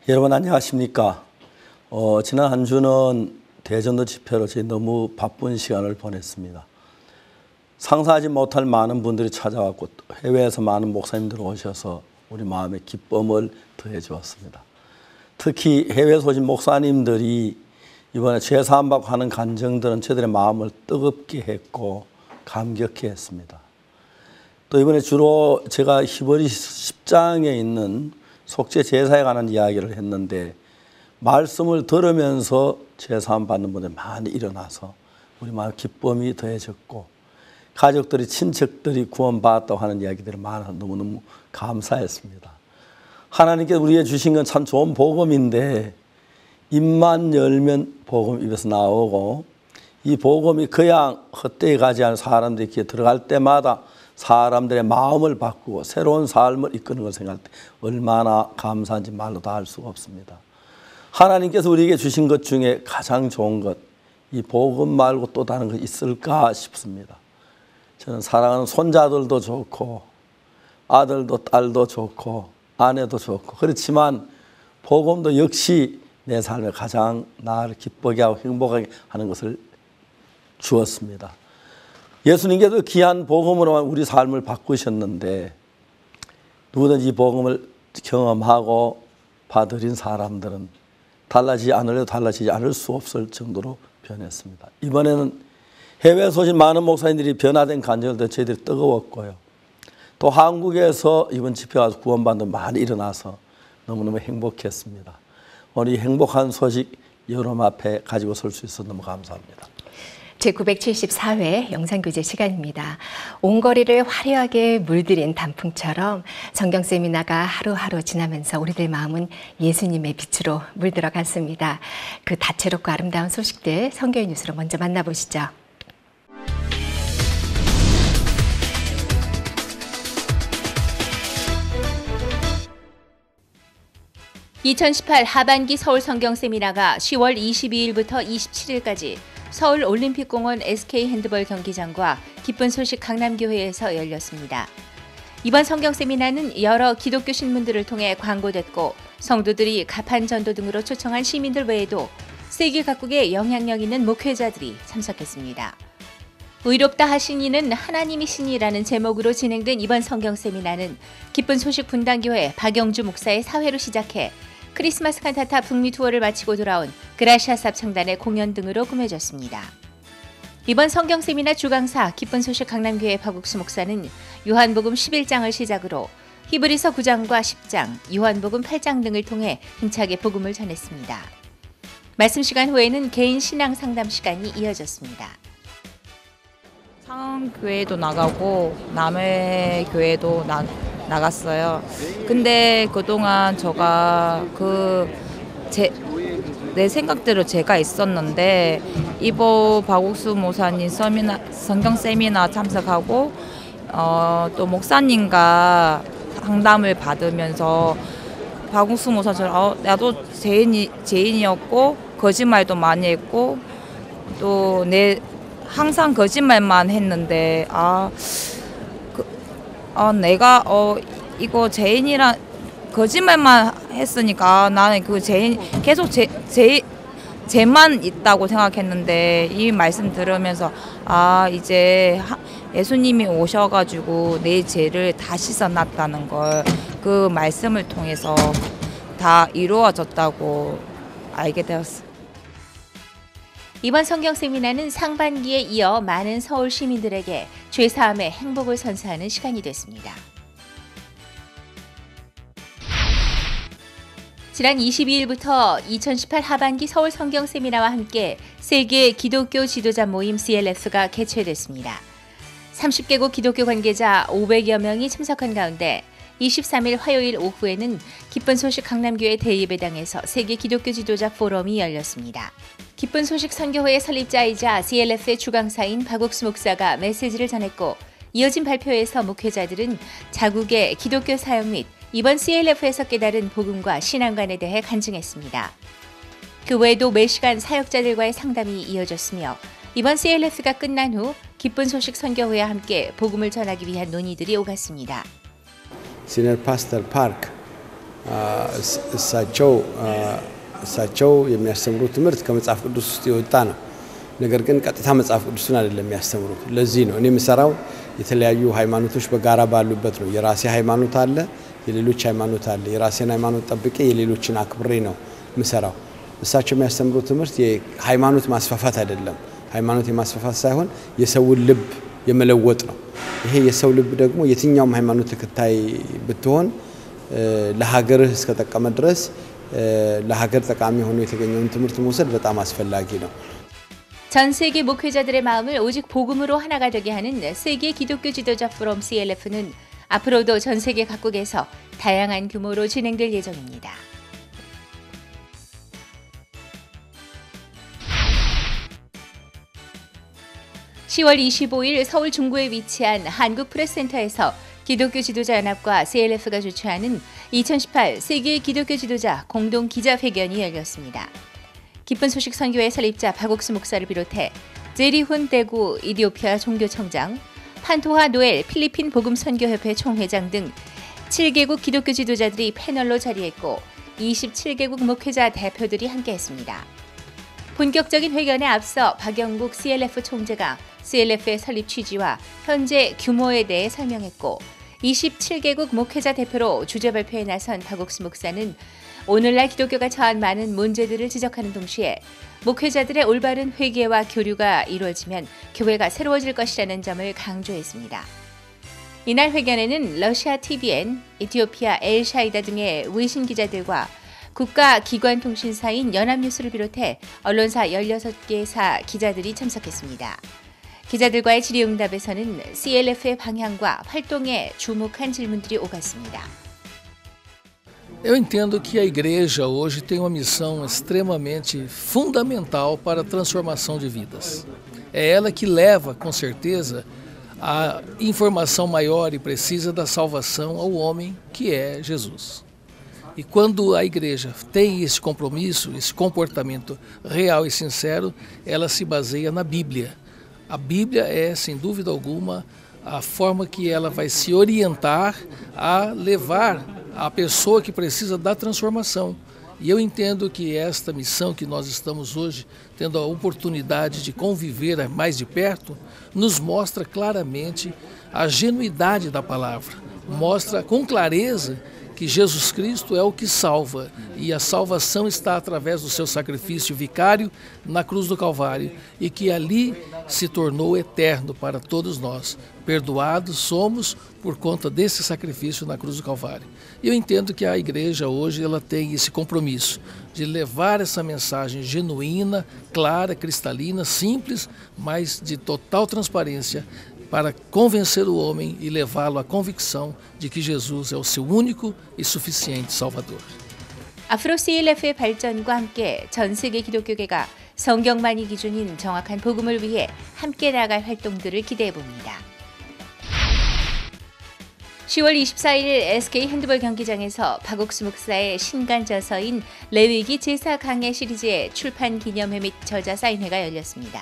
여러분 안녕하십니까? 지난 한 주는 대전도 집회로 저희 너무 바쁜 시간을 보냈습니다. 상상하지 못할 많은 분들이 찾아왔고 해외에서 많은 목사님들 오셔서 우리 마음에 기쁨을 더해 주었습니다. 특히 해외에서 오신 목사님들이 이번에 죄사함받고 하는 간증들은 저들의 마음을 뜨겁게 했고 감격해 했습니다. 또 이번에 주로 제가 히브리 10장에 있는 속죄 제사에 관한 이야기를 했는데 말씀을 들으면서 제사함 받는 분들이 많이 일어나서 우리 마음 기쁨이 더해졌고 가족들이 친척들이 구원받았다고 하는 이야기들이 많아서 너무너무 감사했습니다. 하나님께서 우리에게 주신 건 참 좋은 복음인데 입만 열면 복음 입에서 나오고 이 복음이 그냥 헛되이 가지 않은 사람들이 귀에 들어갈 때마다 사람들의 마음을 바꾸고 새로운 삶을 이끄는 걸 생각할 때 얼마나 감사한지 말로 다 할 수가 없습니다. 하나님께서 우리에게 주신 것 중에 가장 좋은 것, 이 복음 말고 또 다른 것이 있을까 싶습니다. 저는 사랑하는 손자들도 좋고 아들도 딸도 좋고 아내도 좋고 그렇지만 복음도 역시 내 삶에 가장 나를 기쁘게 하고 행복하게 하는 것을 주었습니다. 예수님께서 귀한 복음으로만 우리 삶을 바꾸셨는데 누구든지 이 복음을 경험하고 받으린 사람들은 달라지지 않으려도 달라지지 않을 수 없을 정도로 변했습니다. 이번에는 해외에서 오신 많은 목사님들이 변화된 간증을 듣고 저희들이 뜨거웠고요. 또 한국에서 이번 집회 와서 구원받는 많이 일어나서 너무너무 행복했습니다. 오늘 이 행복한 소식 여러분 앞에 가지고 설 수 있어서 너무 감사합니다. 제974회 영상교제 시간입니다. 온 거리를 화려하게 물들인 단풍처럼 성경 세미나가 하루하루 지나면서 우리들 마음은 예수님의 빛으로 물들어 갔습니다. 그 다채롭고 아름다운 소식들 성경의 뉴스로 먼저 만나보시죠. (2018) 하반기 서울 성경 세미나가 10월 22일부터 27일까지 서울 올림픽공원 SK 핸드볼 경기장과 기쁜 소식 강남교회에서 열렸습니다. 이번 성경 세미나는 여러 기독교 신문들을 통해 광고됐고 성도들이 가판 전도 등으로 초청한 시민들 외에도 세계 각국의 영향력 있는 목회자들이 참석했습니다. 의롭다 하신 이는 하나님이시니라는 제목으로 진행된 이번 성경 세미나는 기쁜 소식 분당교회 박영주 목사의 사회로 시작해 크리스마스 칸타타 북미 투어를 마치고 돌아온 그라시아스 합창단의 공연 등으로 꾸며졌습니다. 이번 성경 세미나 주강사 기쁜 소식 강남교회 박욱수 목사는 요한복음 11장을 시작으로 히브리서 9장과 10장, 요한복음 8장 등을 통해 힘차게 복음을 전했습니다. 말씀 시간 후에는 개인 신앙 상담 시간이 이어졌습니다. 상암교회도 나가고 남해 교회도 나갔어요. 근데 그동안 제가 내 생각대로 제가 있었는데 이번 박욱수 목사님 성경 세미나 참석하고 또 목사님과 상담을 받으면서 박욱수 목사처럼 나도 죄인이었고 거짓말도 많이 했고 또 항상 거짓말만 했는데 내가 이거 죄인이란 거짓말만 했으니까 나는 그 죄인 계속 죄만 있다고 생각했는데 이 말씀 들으면서 이제 예수님이 오셔가지고 내 죄를 다 씻어놨다는 걸 그 말씀을 통해서 다 이루어졌다고 알게 되었어요. 이번 성경 세미나는 상반기에 이어 많은 서울 시민들에게 죄사함의 행복을 선사하는 시간이 됐습니다. 지난 22일부터 2018 하반기 서울 성경 세미나와 함께 세계 기독교 지도자 모임 CLF가 개최됐습니다. 30개국 기독교 관계자 500여 명이 참석한 가운데 23일 화요일 오후에는 기쁜 소식 강남교회 대예배당에서 세계 기독교 지도자 포럼이 열렸습니다. 기쁜 소식 선교회의 설립자이자 CLF의 주강사인 박욱수 목사가 메시지를 전했고 이어진 발표에서 목회자들은 자국의 기독교 사역 및 이번 CLF에서 깨달은 복음과 신앙관에 대해 간증했습니다. 그 외에도 매시간 사역자들과의 상담이 이어졌으며 이번 CLF가 끝난 후 기쁜 소식 선교회와 함께 복음을 전하기 위한 논의들이 오갔습니다. Senior Pastor Park እሳቸው የሚያስተምሩት ትምህርት ከመጽሐፍ ቅዱስ ውስጥ የወጣ ነው። ነገር ግን ቀጥታ መጽሐፍ ቅዱስን አይደለም የሚያስተምሩት። ለዚህ ነው እኔ የምሰራው የተለያዩ ሃይማኖቶች በጋራ ባሉበት ነው። የራሴ ሃይማኖት አለ፣ የሌሎች ሃይማኖት አለ። የራሴን ሃይማኖት ጠብቄ የሌሎችን አክብሬ ነው የምሰራው። እሳቸው የሚያስተምሩት ትምህርት የሃይማኖት ማስፋፋት አይደለም። ሃይማኖት የማስፋፋት ሳይሆን የሰውን ልብ የመለወጥ ነው። ይሄ የሰው ልብ ደግሞ የትኛውም ሃይማኖት ተከታይ ብትሆን ለሀገርህ እስከጠቀመ ድረስ ለሀገር ጠቃሚ ሆኖ የተገኘውን ትምህርት መውሰድ በጣም አስፈላጊ ነው። 전 세계 목회자들의 마음을 오직 복음으로 하나가 되게 하는 세계 기독교 지도자 포럼 CLF는 앞으로도 전 세계 각국에서 다양한 규모로 진행될 예정입니다. (10월 25일) 서울 중구에 위치한 한국프레스센터에서 기독교 지도자 연합과 CLF가 주최하는 2018 세계 기독교 지도자 공동 기자회견이 열렸습니다. 기쁜 소식 선교회 설립자 박옥수 목사를 비롯해 제리훈 대구 이디오피아 종교청장, 판토하 노엘 필리핀 복음 선교협회 총회장 등 7개국 기독교 지도자들이 패널로 자리했고 27개국 목회자 대표들이 함께했습니다. 본격적인 회견에 앞서 박영국 CLF 총재가 CLF의 설립 취지와 현재 규모에 대해 설명했고 27개국 목회자 대표로 주제 발표에 나선 박옥수 목사는 오늘날 기독교가 처한 많은 문제들을 지적하는 동시에 목회자들의 올바른 회개와 교류가 이루어지면 교회가 새로워질 것이라는 점을 강조했습니다. 이날 회견에는 러시아 TVN, 이티오피아 엘샤이다 등의 외신 기자들과 국가기관통신사인 연합뉴스를 비롯해 언론사 16개사 기자들이 참석했습니다. 기자들과의 질의응답에서는 CLF의 방향과 활동에 주목한 질문들이 오갔습니다. Eu entendo que a igreja hoje tem uma missão extremamente fundamental para a transformação de vidas. É ela que leva, com certeza, a informação maior e precisa da salvação ao homem, que é Jesus. E quando a igreja tem esse compromisso, esse comportamento real e sincero, ela se baseia na Bíblia. A Bíblia é, sem dúvida alguma, a forma que ela vai se orientar a levar a pessoa que precisa da transformação. E eu entendo que esta missão que nós estamos hoje tendo a oportunidade de conviver mais de perto, nos mostra claramente a genuidade da palavra, mostra com clareza que Jesus Cristo é o que salva e a salvação está através do seu sacrifício vicário na cruz do Calvário e que ali se tornou eterno para todos nós. Perdoados somos por conta desse sacrifício na cruz do Calvário. Eu entendo que a igreja hoje ela tem esse compromisso de levar essa mensagem genuína, clara, cristalina, simples, mas de total transparência para convencer o homem e levá-lo à convicção de que Jesus é o seu único e suficiente Salvador. 앞으로 CLF의 발전과 함께 전 세계 기독교계가 성경만이 기준인 정확한 복음을 위해 함께 나아갈 활동들을 기대해 봅니다. 10월 24일 SK 핸드볼 경기장에서 박옥수 목사의 신간 저서인 레위기 제사 강해 시리즈의 출판 기념회 및 저자 사인회가 열렸습니다.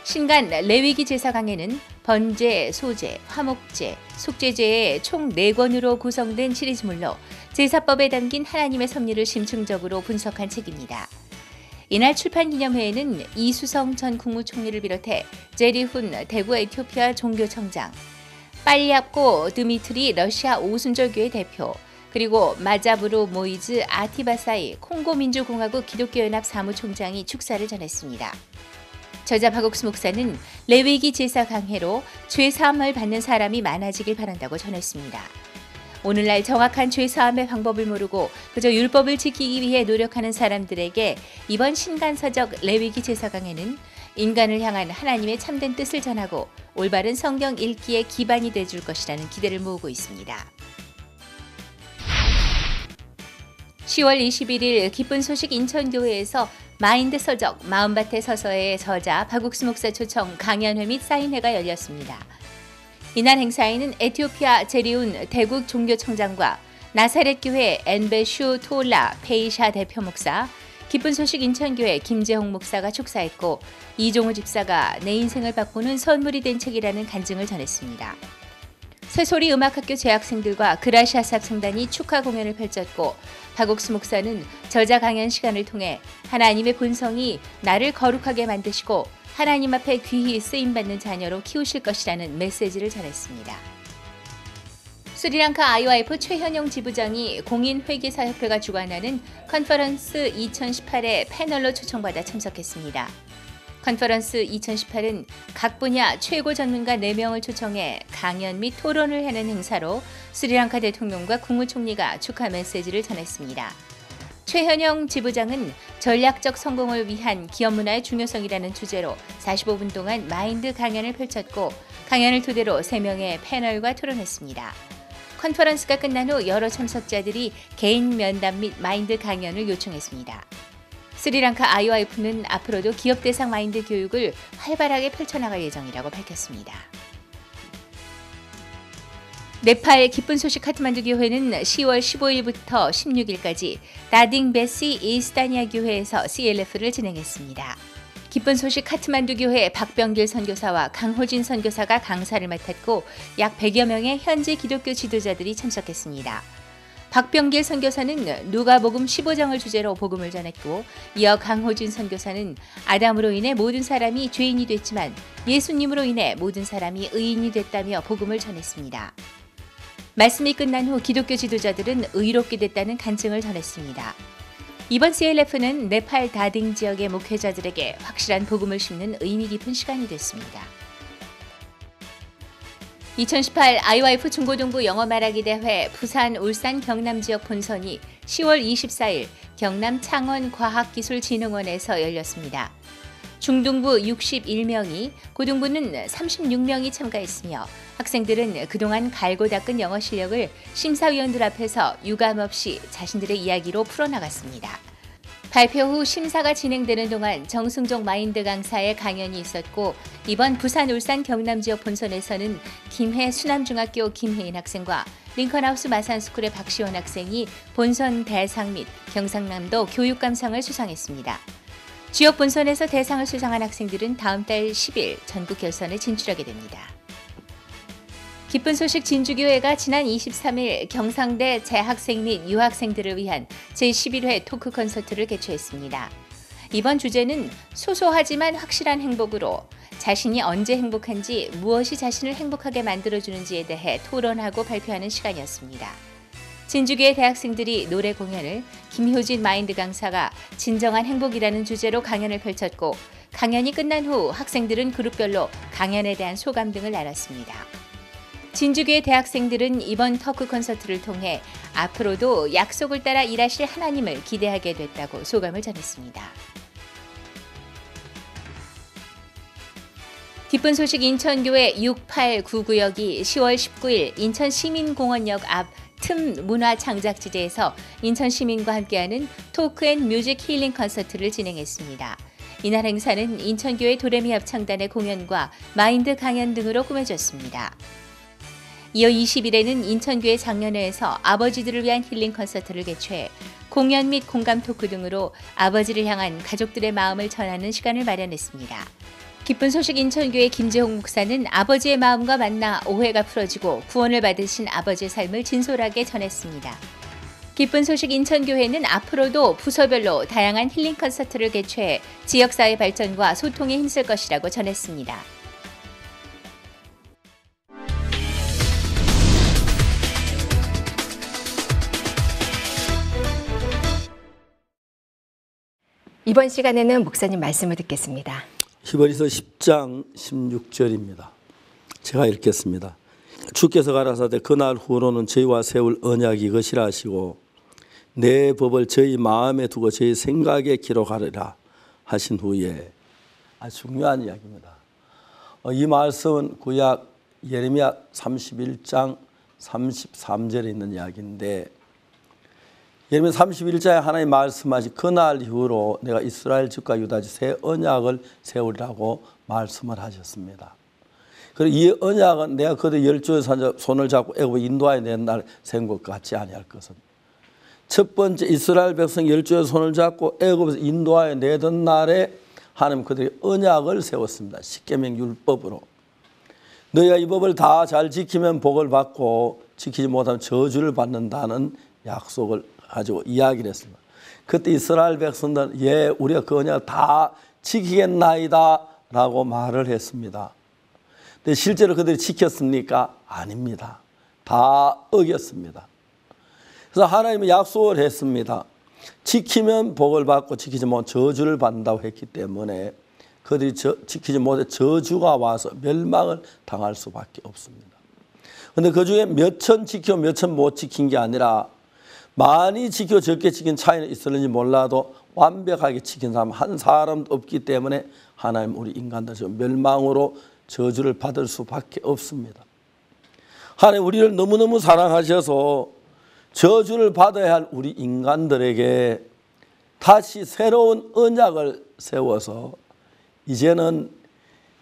신간 레위기 제사 강해는 번제, 소제, 화목제, 속죄제의 총 4권으로 구성된 시리즈물로 제사법에 담긴 하나님의 섭리를 심층적으로 분석한 책입니다. 이날 출판 기념회에는 이수성 전 국무총리를 비롯해 제리훈 대구 에티오피아 종교청장, 빨리압고 드미트리 러시아 오순절교회 대표, 그리고 마자브로 모이즈 아티바사이 콩고민주공화국 기독교연합 사무총장이 축사를 전했습니다. 저자 박옥수 목사는 레위기 제사 강해로 죄사함을 받는 사람이 많아지길 바란다고 전했습니다. 오늘날 정확한 죄사함의 방법을 모르고 그저 율법을 지키기 위해 노력하는 사람들에게 이번 신간서적 레위기 제사 강해는 인간을 향한 하나님의 참된 뜻을 전하고 올바른 성경 읽기의 기반이 돼줄 것이라는 기대를 모으고 있습니다. 10월 21일 기쁜 소식 인천교회에서 마인드 서적 마음밭의 서서의 저자 박옥수 목사 초청 강연회 및 사인회가 열렸습니다. 이날 행사에는 에티오피아 제리운 대국 종교청장과 나사렛교회 엔베슈 토올라 페이샤 대표 목사, 기쁜 소식 인천교회 김재홍 목사가 축사했고 이종우 집사가 내 인생을 바꾸는 선물이 된 책이라는 간증을 전했습니다. 새소리 음악학교 재학생들과 그라시아스 합창단이 축하 공연을 펼쳤고 박옥수 목사는 저자 강연 시간을 통해 하나님의 본성이 나를 거룩하게 만드시고 하나님 앞에 귀히 쓰임받는 자녀로 키우실 것이라는 메시지를 전했습니다. 스리랑카 IYF 최현영 지부장이 공인회계사협회가 주관하는 컨퍼런스 2018에 패널로 초청받아 참석했습니다. 컨퍼런스 2018은 각 분야 최고 전문가 4명을 초청해 강연 및 토론을 하는 행사로 스리랑카 대통령과 국무총리가 축하 메시지를 전했습니다. 최현영 지부장은 전략적 성공을 위한 기업 문화의 중요성이라는 주제로 45분 동안 마인드 강연을 펼쳤고 강연을 토대로 3명의 패널과 토론했습니다. 컨퍼런스가 끝난 후 여러 참석자들이 개인 면담 및 마인드 강연을 요청했습니다. 스리랑카 IYF는 앞으로도 기업 대상 마인드 교육을 활발하게 펼쳐나갈 예정이라고 밝혔습니다. 네팔 기쁜 소식 카트만두 교회는 10월 15일부터 16일까지 다딩 베시 이스타니아 교회에서 CLF를 진행했습니다. 기쁜 소식 카트만두 교회 박병길 선교사와 강호진 선교사가 강사를 맡았고 약 100여 명의 현지 기독교 지도자들이 참석했습니다. 박병길 선교사는 누가복음 15장을 주제로 복음을 전했고 이어 강호진 선교사는 아담으로 인해 모든 사람이 죄인이 됐지만 예수님으로 인해 모든 사람이 의인이 됐다며 복음을 전했습니다. 말씀이 끝난 후 기독교 지도자들은 의롭게 됐다는 간증을 전했습니다. 이번 CLF는 네팔 다딩 지역의 목회자들에게 확실한 복음을 심는 의미 깊은 시간이 됐습니다. 2018 IYF 중고등부 영어 말하기 대회 부산, 울산, 경남 지역 본선이 10월 24일 경남 창원과학기술진흥원에서 열렸습니다. 중등부 61명이, 고등부는 36명이 참가했으며 학생들은 그동안 갈고 닦은 영어 실력을 심사위원들 앞에서 유감없이 자신들의 이야기로 풀어나갔습니다. 발표 후 심사가 진행되는 동안 정승종 마인드 강사의 강연이 있었고 이번 부산, 울산, 경남 지역 본선에서는 김해 수남중학교 김혜인 학생과 링컨하우스 마산스쿨의 박시원 학생이 본선 대상 및 경상남도 교육감상을 수상했습니다. 지역 본선에서 대상을 수상한 학생들은 다음 달 10일 전국 결선에 진출하게 됩니다. 기쁜 소식 진주교회가 지난 23일 경상대 재학생 및 유학생들을 위한 제11회 토크 콘서트를 개최했습니다. 이번 주제는 소소하지만 확실한 행복으로 자신이 언제 행복한지, 무엇이 자신을 행복하게 만들어주는지에 대해 토론하고 발표하는 시간이었습니다. 진주교회 대학생들이 노래 공연을, 김효진 마인드 강사가 진정한 행복이라는 주제로 강연을 펼쳤고 강연이 끝난 후 학생들은 그룹별로 강연에 대한 소감 등을 나눴습니다. 진주교회 대학생들은 이번 토크 콘서트를 통해 앞으로도 약속을 따라 일하실 하나님을 기대하게 됐다고 소감을 전했습니다. 기쁜 소식 인천교회 6899구역이 10월 19일 인천시민공원역 앞 틈 문화창작지대에서 인천시민과 함께하는 토크 앤 뮤직 힐링 콘서트를 진행했습니다. 이날 행사는 인천교회 도레미 합창단의 공연과 마인드 강연 등으로 꾸며졌습니다. 이어 20일에는 인천교회 장년회에서 아버지들을 위한 힐링 콘서트를 개최해 공연 및 공감 토크 등으로 아버지를 향한 가족들의 마음을 전하는 시간을 마련했습니다. 기쁜 소식 인천교회 김재홍 목사는 아버지의 마음과 만나 오해가 풀어지고 구원을 받으신 아버지의 삶을 진솔하게 전했습니다. 기쁜 소식 인천교회는 앞으로도 부서별로 다양한 힐링 콘서트를 개최해 지역사회 발전과 소통에 힘쓸 것이라고 전했습니다. 이번 시간에는 목사님 말씀을 듣겠습니다. 히브리서 10장 16절입니다. 제가 읽겠습니다. 주께서 가라사대 그날 후로는 저희와 세울 언약이 이것이라 하시고 내 법을 저희 마음에 두고 저희 생각에 기록하리라 하신 후에 아주 중요한 이야기입니다. 이 말씀은 구약 예레미야 31장 33절에 있는 이야기인데 예레미야 31장에 하나님 말씀하신 그날 이후로 내가 이스라엘 집과 유다 집 새 언약을 세우리라고 말씀을 하셨습니다. 그리고 이 언약은 내가 그들 열조의 손을 잡고 애굽 인도하여 낸 날 세운 것 같지 아니할 것은 첫 번째 이스라엘 백성 열조의 손을 잡고 애굽에서 인도하여 내던 날에 하나님 그들이 언약을 세웠습니다. 십계명 율법으로. 너희가 이 법을 다 잘 지키면 복을 받고 지키지 못하면 저주를 받는다는 약속을 가지고 이야기를 했습니다. 그때 이스라엘 백성들은 예, 우리가 그 언약을 다 지키겠나이다 라고 말을 했습니다. 근데 실제로 그들이 지켰습니까? 아닙니다. 다 어겼습니다. 그래서 하나님은 약속을 했습니다. 지키면 복을 받고 지키지 못하면 저주를 받는다고 했기 때문에 그들이 지키지 못해 저주가 와서 멸망을 당할 수밖에 없습니다. 그런데 그중에 몇천 지키고 몇천 못 지킨 게 아니라 많이 지키고 적게 지킨 차이는 있었는지 몰라도 완벽하게 지킨 사람 한 사람도 없기 때문에 하나님 우리 인간들 멸망으로 저주를 받을 수밖에 없습니다. 하나님 우리를 너무너무 사랑하셔서 저주를 받아야 할 우리 인간들에게 다시 새로운 언약을 세워서 이제는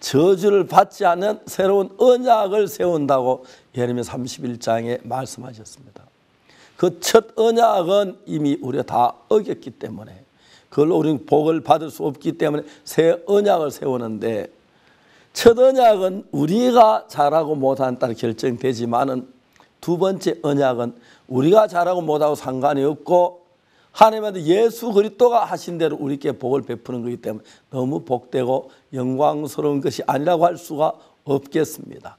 저주를 받지 않는 새로운 언약을 세운다고 예레미야 31장에 말씀하셨습니다. 그 첫 언약은 이미 우리가 다 어겼기 때문에 그걸로 우리는 복을 받을 수 없기 때문에 새 언약을 세우는데 첫 언약은 우리가 잘하고 못하는 따라 결정되지만은 두 번째 언약은 우리가 잘하고 못하고 상관이 없고 하나님한테 예수 그리스도가 하신 대로 우리께 복을 베푸는 것이기 때문에 너무 복되고 영광스러운 것이 아니라고 할 수가 없겠습니다.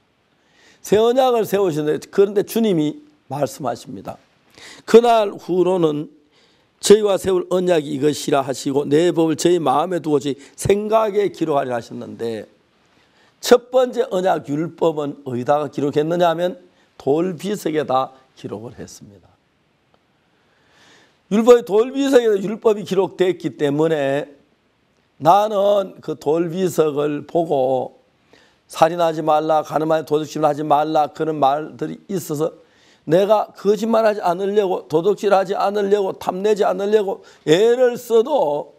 새 언약을 세우시는데 그런데 주님이 말씀하십니다. 그날 후로는 저희와 세울 언약이 이것이라 하시고 내 법을 저희 마음에 두고 저희 생각에 기록하리라 하셨는데 첫 번째 언약 율법은 어디다가 기록했느냐 하면 돌비석에다 기록을 했습니다. 율법이 돌비석에 율법이 기록됐기 때문에 나는 그 돌비석을 보고 살인하지 말라, 가늠하지 도둑질을 하지 말라 그런 말들이 있어서 내가 거짓말하지 않으려고 도둑질하지 않으려고 탐내지 않으려고 애를 써도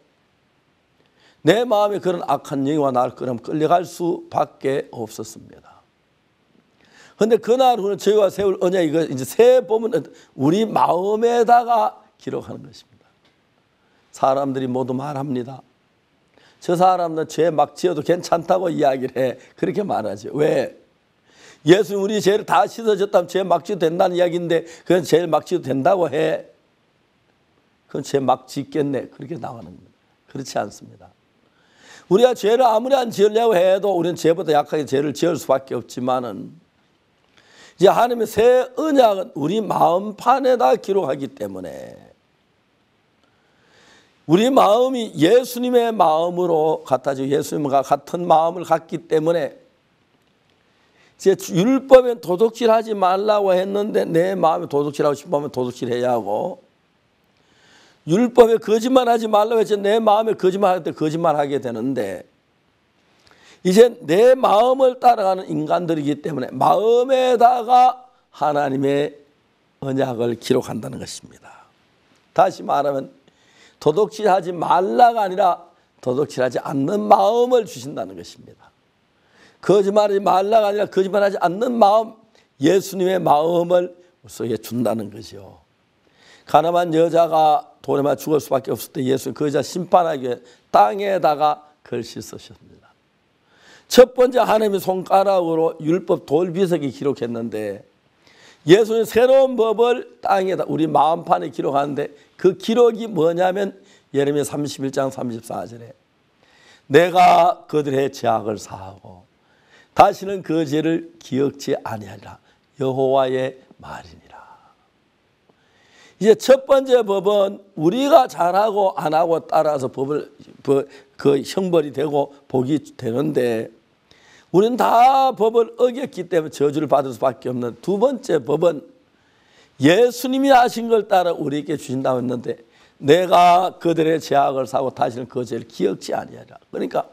내 마음에 그런 악한 영이와 나를 끌려갈 수밖에 없었습니다. 그런데 그날 후는 저희와 세울 언약 이거 이제 새 법은 우리 마음에다가 기록하는 것입니다. 사람들이 모두 말합니다. 저 사람은 죄 막 지어도 괜찮다고 이야기를 해. 그렇게 말하죠. 왜? 예수님 우리 죄를 다 씻어졌다면 죄 막 지어도 된다는 이야기인데 그건 죄를 막 지어도 된다고 해. 그건 죄 막 짓겠네. 그렇게 나오는 겁니다. 그렇지 않습니다. 우리가 죄를 아무리 안 지으려고 해도 우리는 죄보다 약하게 죄를 지을 수밖에 없지만은 이제 하나님의 새 언약은 우리 마음판에다 기록하기 때문에 우리 마음이 예수님의 마음으로 같아지고 예수님과 같은 마음을 갖기 때문에 이제 율법에 도둑질하지 말라고 했는데 내 마음에 도둑질하고 싶으면 도둑질해야 하고 율법에 거짓말하지 말라고 했지 내 마음에 거짓말할 때 거짓말하게 되는데 이제 내 마음을 따라가는 인간들이기 때문에 마음에다가 하나님의 언약을 기록한다는 것입니다. 다시 말하면 도둑질하지 말라가 아니라 도둑질하지 않는 마음을 주신다는 것입니다. 거짓말하지 말라가 아니라 거짓말하지 않는 마음, 예수님의 마음을 우리 속에 준다는 것이요. 가늠한 여자가 돌에 맞아 죽을 수밖에 없을 때 예수님 그 여자 심판하기 위해 땅에다가 글씨 쓰셨습니다. 첫 번째 하나님의 손가락으로 율법 돌비석이 기록했는데 예수님 새로운 법을 땅에다 우리 마음판에 기록하는데 그 기록이 뭐냐면 예레미야 31장 34절에 내가 그들의 죄악을 사하고 다시는 그 죄를 기억지 아니하리라 여호와의 말이니라. 이제 첫 번째 법은 우리가 잘하고 안 하고 따라서 그 형벌이 되고 복이 되는데 우리는 다 법을 어겼기 때문에 저주를 받을 수밖에 없는 두 번째 법은 예수님이 하신 걸 따라 우리에게 주신다고 했는데 내가 그들의 죄악을 사고 다시는 그 죄를 기억지 아니하리라. 그러니까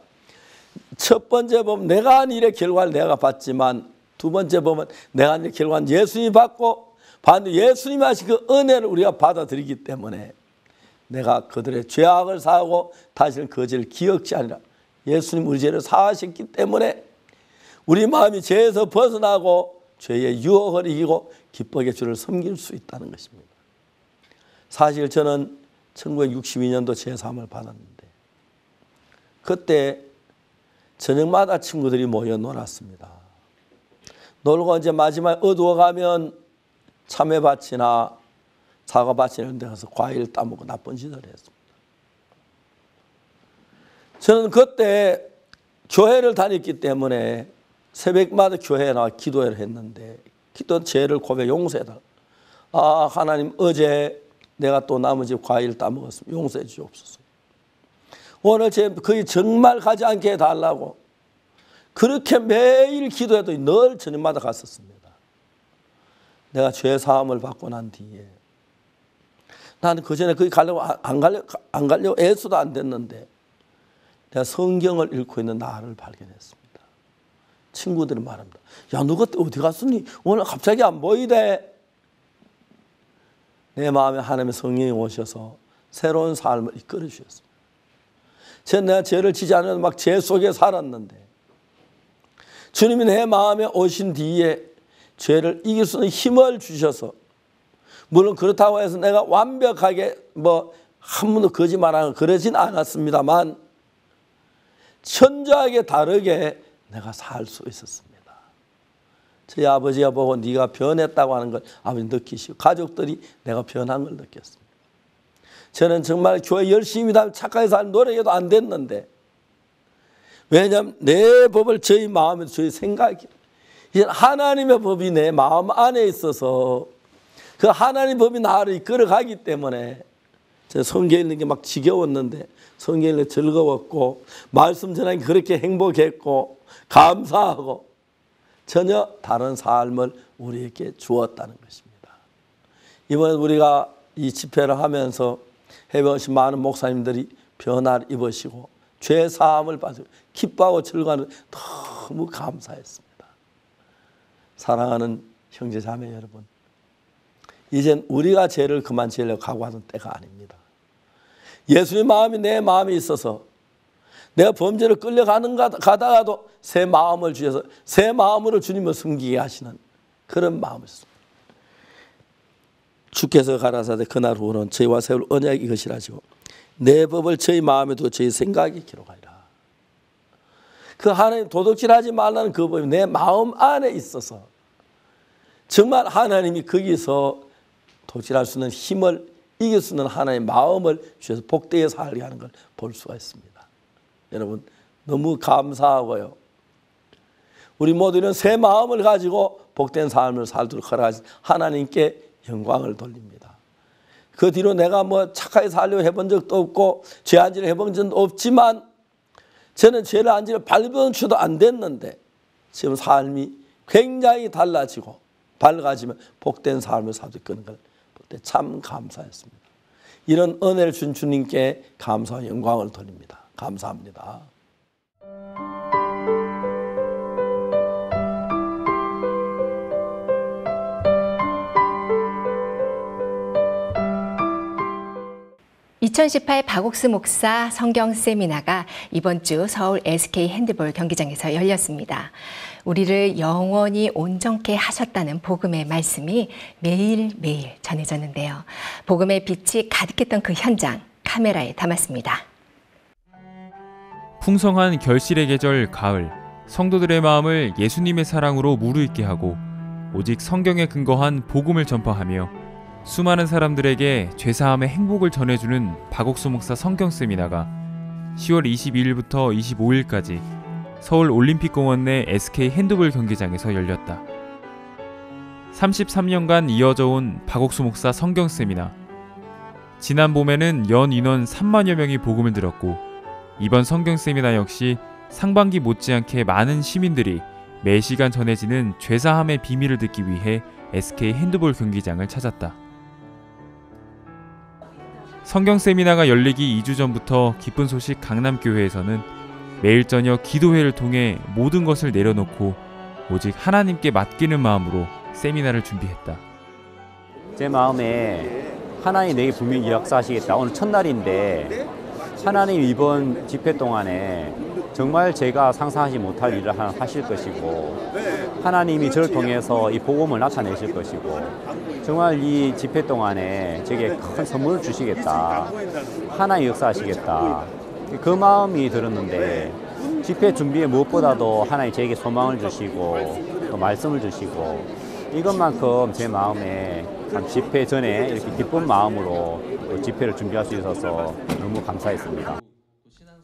첫 번째 법은 내가 한 일의 결과를 내가 받지만 두 번째 법은 내가 한 일의 결과는 예수님이 받고 반대로 예수님이 하신 그 은혜를 우리가 받아들이기 때문에 내가 그들의 죄악을 사하고 다시는 그 죄를 기억지 아니라 예수님 우리 죄를 사하셨기 때문에 우리 마음이 죄에서 벗어나고 죄의 유혹을 이기고 기쁘게 주를 섬길 수 있다는 것입니다. 사실 저는 1962년도 제3을 받았는데 그때 저녁마다 친구들이 모여 놀았습니다. 놀고 이제 마지막에 어두워가면 참외밭이나 사과밭 이런 데 가서 과일 따먹고 나쁜 짓을 했습니다. 저는 그때 교회를 다녔기 때문에 새벽마다 교회에 나와 기도를 했는데 기도 죄를 고백 용서해달라. 아 하나님 어제 내가 또 남은 집 과일 따먹었으면 용서해 주옵소서. 오늘 제 거의 정말 가지 않게 해달라고 그렇게 매일 기도해도 늘 저녁마다 갔었습니다. 내가 죄 사함을 받고 난 뒤에 나는 그 전에 거기 가려고 안 가려고 애수도 안 됐는데 내가 성경을 읽고 있는 나를 발견했습니다. 친구들이 말합니다. 야, 너 그때 어디 갔었니? 오늘 갑자기 안 보이대. 내 마음에 하나님의 성령이 오셔서 새로운 삶을 이끌어 주셨습니다. 내가 죄를 지지 않아도 막 죄 속에 살았는데 주님이 내 마음에 오신 뒤에 죄를 이길 수 있는 힘을 주셔서 물론 그렇다고 해서 내가 완벽하게 한 번도 거짓말하고 그러진 않았습니다만 천저하게 다르게 내가 살 수 있었습니다. 저희 아버지가 보고 네가 변했다고 하는 걸 아버지 느끼시고 가족들이 내가 변한 걸 느꼈습니다. 저는 정말 교회 열심히 다니고 착하게 살 노력해도 안 됐는데 왜냐하면 내 법을 저희 마음에 저희 생각이 이제 하나님의 법이 내 마음 안에 있어서 그 하나님 법이 나를 이끌어가기 때문에 제가 성경에 있는 게 막 지겨웠는데 성경에 있는 게 즐거웠고 말씀 전하기 그렇게 행복했고 감사하고 전혀 다른 삶을 우리에게 주었다는 것입니다. 이번에 우리가 이 집회를 하면서 해외에 오신 많은 목사님들이 변화를 입으시고 죄 사함을 받으시고 기뻐하고 즐거워하는 너무 감사했습니다. 사랑하는 형제 자매 여러분, 이젠 우리가 죄를 그만 지으려고 각오하는 때가 아닙니다. 예수님 마음이 내 마음에 있어서 내가 범죄를 끌려가는 가다가도 새 마음을 주셔서 새 마음으로 주님을 섬기게 하시는 그런 마음이 있습니다. 주께서 가라사대 그날 후로는 저희와 세울 언약 이것이라 하시고 내 법을 저희 마음에 두고 저희 생각에 기록하리라. 그 하나님 도둑질하지 말라는 그 법이 내 마음 안에 있어서 정말 하나님이 거기서 도둑질할 수 있는 힘을 이길 수 있는 하나님의 마음을 주셔서 복되게 살게 하는 걸 볼 수가 있습니다. 여러분 너무 감사하고요. 우리 모두 이런 새 마음을 가지고 복된 삶을 살도록 허락하신 하나님께 영광을 돌립니다. 그 뒤로 내가 착하게 살려고 해본 적도 없고 죄 안지를 해본 적도 없지만 저는 죄를 안지를 밟은 수도 안 됐는데 지금 삶이 굉장히 달라지고 밝아지면 복된 삶을 살고 있는 걸 볼 때 참 감사했습니다. 이런 은혜를 준 주님께 감사와 영광을 돌립니다. 감사합니다. (2018) 박옥수 목사 성경 세미나가 이번 주 서울 SK 핸드볼 경기장에서 열렸습니다. 우리를 영원히 온전케 하셨다는 복음의 말씀이 매일매일 전해졌는데요. 복음의 빛이 가득했던 그 현장 카메라에 담았습니다. 풍성한 결실의 계절 가을, 성도들의 마음을 예수님의 사랑으로 무르익게 하고 오직 성경에 근거한 복음을 전파하며 수많은 사람들에게 죄사함의 행복을 전해주는 박옥수 목사 성경 세미나가 10월 22일부터 25일까지 서울 올림픽공원 내 SK 핸드볼 경기장에서 열렸다. 33년간 이어져 온 박옥수 목사 성경 세미나. 지난 봄에는 연 인원 3만여 명이 복음을 들었고 이번 성경 세미나 역시 상반기 못지않게 많은 시민들이 매시간 전해지는 죄사함의 비밀을 듣기 위해 SK 핸드볼 경기장을 찾았다. 성경 세미나가 열리기 2주 전부터 기쁜 소식 강남교회에서는 매일 저녁 기도회를 통해 모든 것을 내려놓고 오직 하나님께 맡기는 마음으로 세미나를 준비했다. 제 마음에 하나님 내게 분명히 역사하시겠다. 오늘 첫날인데 하나님 이번 집회 동안에 정말 제가 상상하지 못할 일을 하실 것이고 하나님이 저를 통해서 이 복음을 나타내실 것이고 정말 이 집회 동안에 제게 큰 선물을 주시겠다. 하나님 역사하시겠다. 그 마음이 들었는데 집회 준비에 무엇보다도 하나님 저에게 소망을 주시고 또 말씀을 주시고 이것만큼 제 마음에 참 집회 전에 이렇게 기쁜 마음으로 또 집회를 준비할 수 있어서 너무 감사했습니다.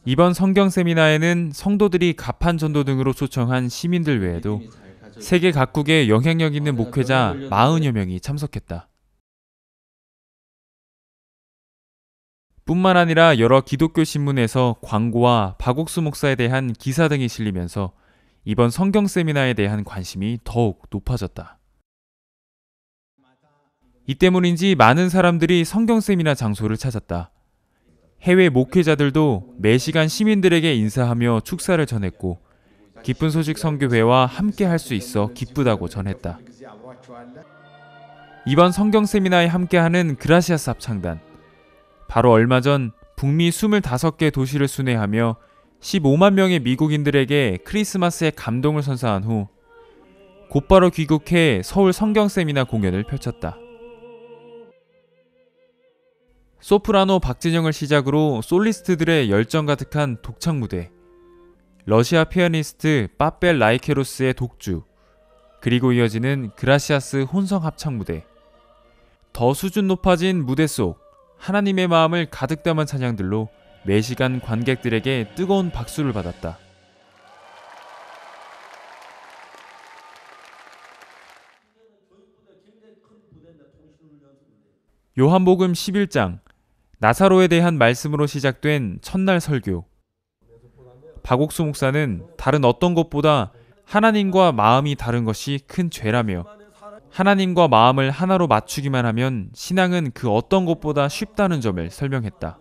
이번 성경 세미나에는 성도들이 가판 전도 등으로 초청한 시민들 외에도 세계 각국의 영향력 있는 목회자 40여 명이 참석했다. 뿐만 아니라 여러 기독교 신문에서 광고와 박옥수 목사에 대한 기사 등이 실리면서 이번 성경 세미나에 대한 관심이 더욱 높아졌다. 이 때문인지 많은 사람들이 성경 세미나 장소를 찾았다. 해외 목회자들도 매시간 시민들에게 인사하며 축사를 전했고 기쁜 소식 선교회와 함께 할 수 있어 기쁘다고 전했다. 이번 성경 세미나에 함께하는 그라시아스 합창단. 바로 얼마 전 북미 25개 도시를 순회하며 15만 명의 미국인들에게 크리스마스의 감동을 선사한 후 곧바로 귀국해 서울 성경 세미나 공연을 펼쳤다. 소프라노 박진영을 시작으로 솔리스트들의 열정 가득한 독창 무대, 러시아 피아니스트 빠벨 라이케로스의 독주, 그리고 이어지는 그라시아스 혼성 합창 무대, 더 수준 높아진 무대 속 하나님의 마음을 가득 담은 찬양들로 매시간 관객들에게 뜨거운 박수를 받았다. 요한복음 11장 나사로에 대한 말씀으로 시작된 첫날 설교. 박옥수 목사는 다른 어떤 것보다 하나님과 마음이 다른 것이 큰 죄라며 하나님과 마음을 하나로 맞추기만 하면 신앙은 그 어떤 것보다 쉽다는 점을 설명했다.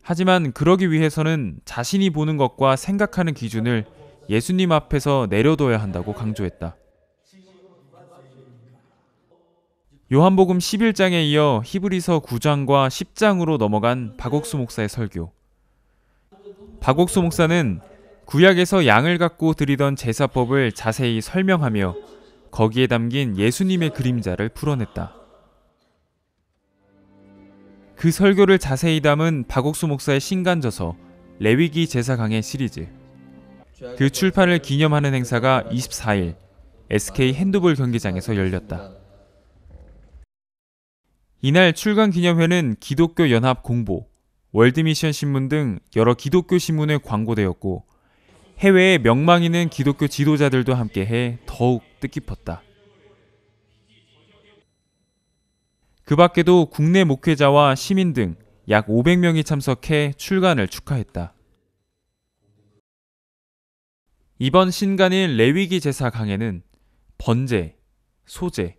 하지만 그러기 위해서는 자신이 보는 것과 생각하는 기준을 예수님 앞에서 내려둬야 한다고 강조했다. 요한복음 11장에 이어 히브리서 9장과 10장으로 넘어간 박옥수 목사의 설교. 박옥수 목사는 구약에서 양을 갖고 드리던 제사법을 자세히 설명하며 거기에 담긴 예수님의 그림자를 풀어냈다. 그 설교를 자세히 담은 박옥수 목사의 신간저서 레위기 제사 강해 시리즈. 그 출판을 기념하는 행사가 24일 SK 핸드볼 경기장에서 열렸다. 이날 출간 기념회는 기독교 연합 공보, 월드미션 신문 등 여러 기독교 신문에 광고되었고 해외의 명망 있는 기독교 지도자들도 함께해 더욱 뜻깊었다. 그 밖에도 국내 목회자와 시민 등 약 500명이 참석해 출간을 축하했다. 이번 신간일 레위기 제사 강해는 번제, 소제,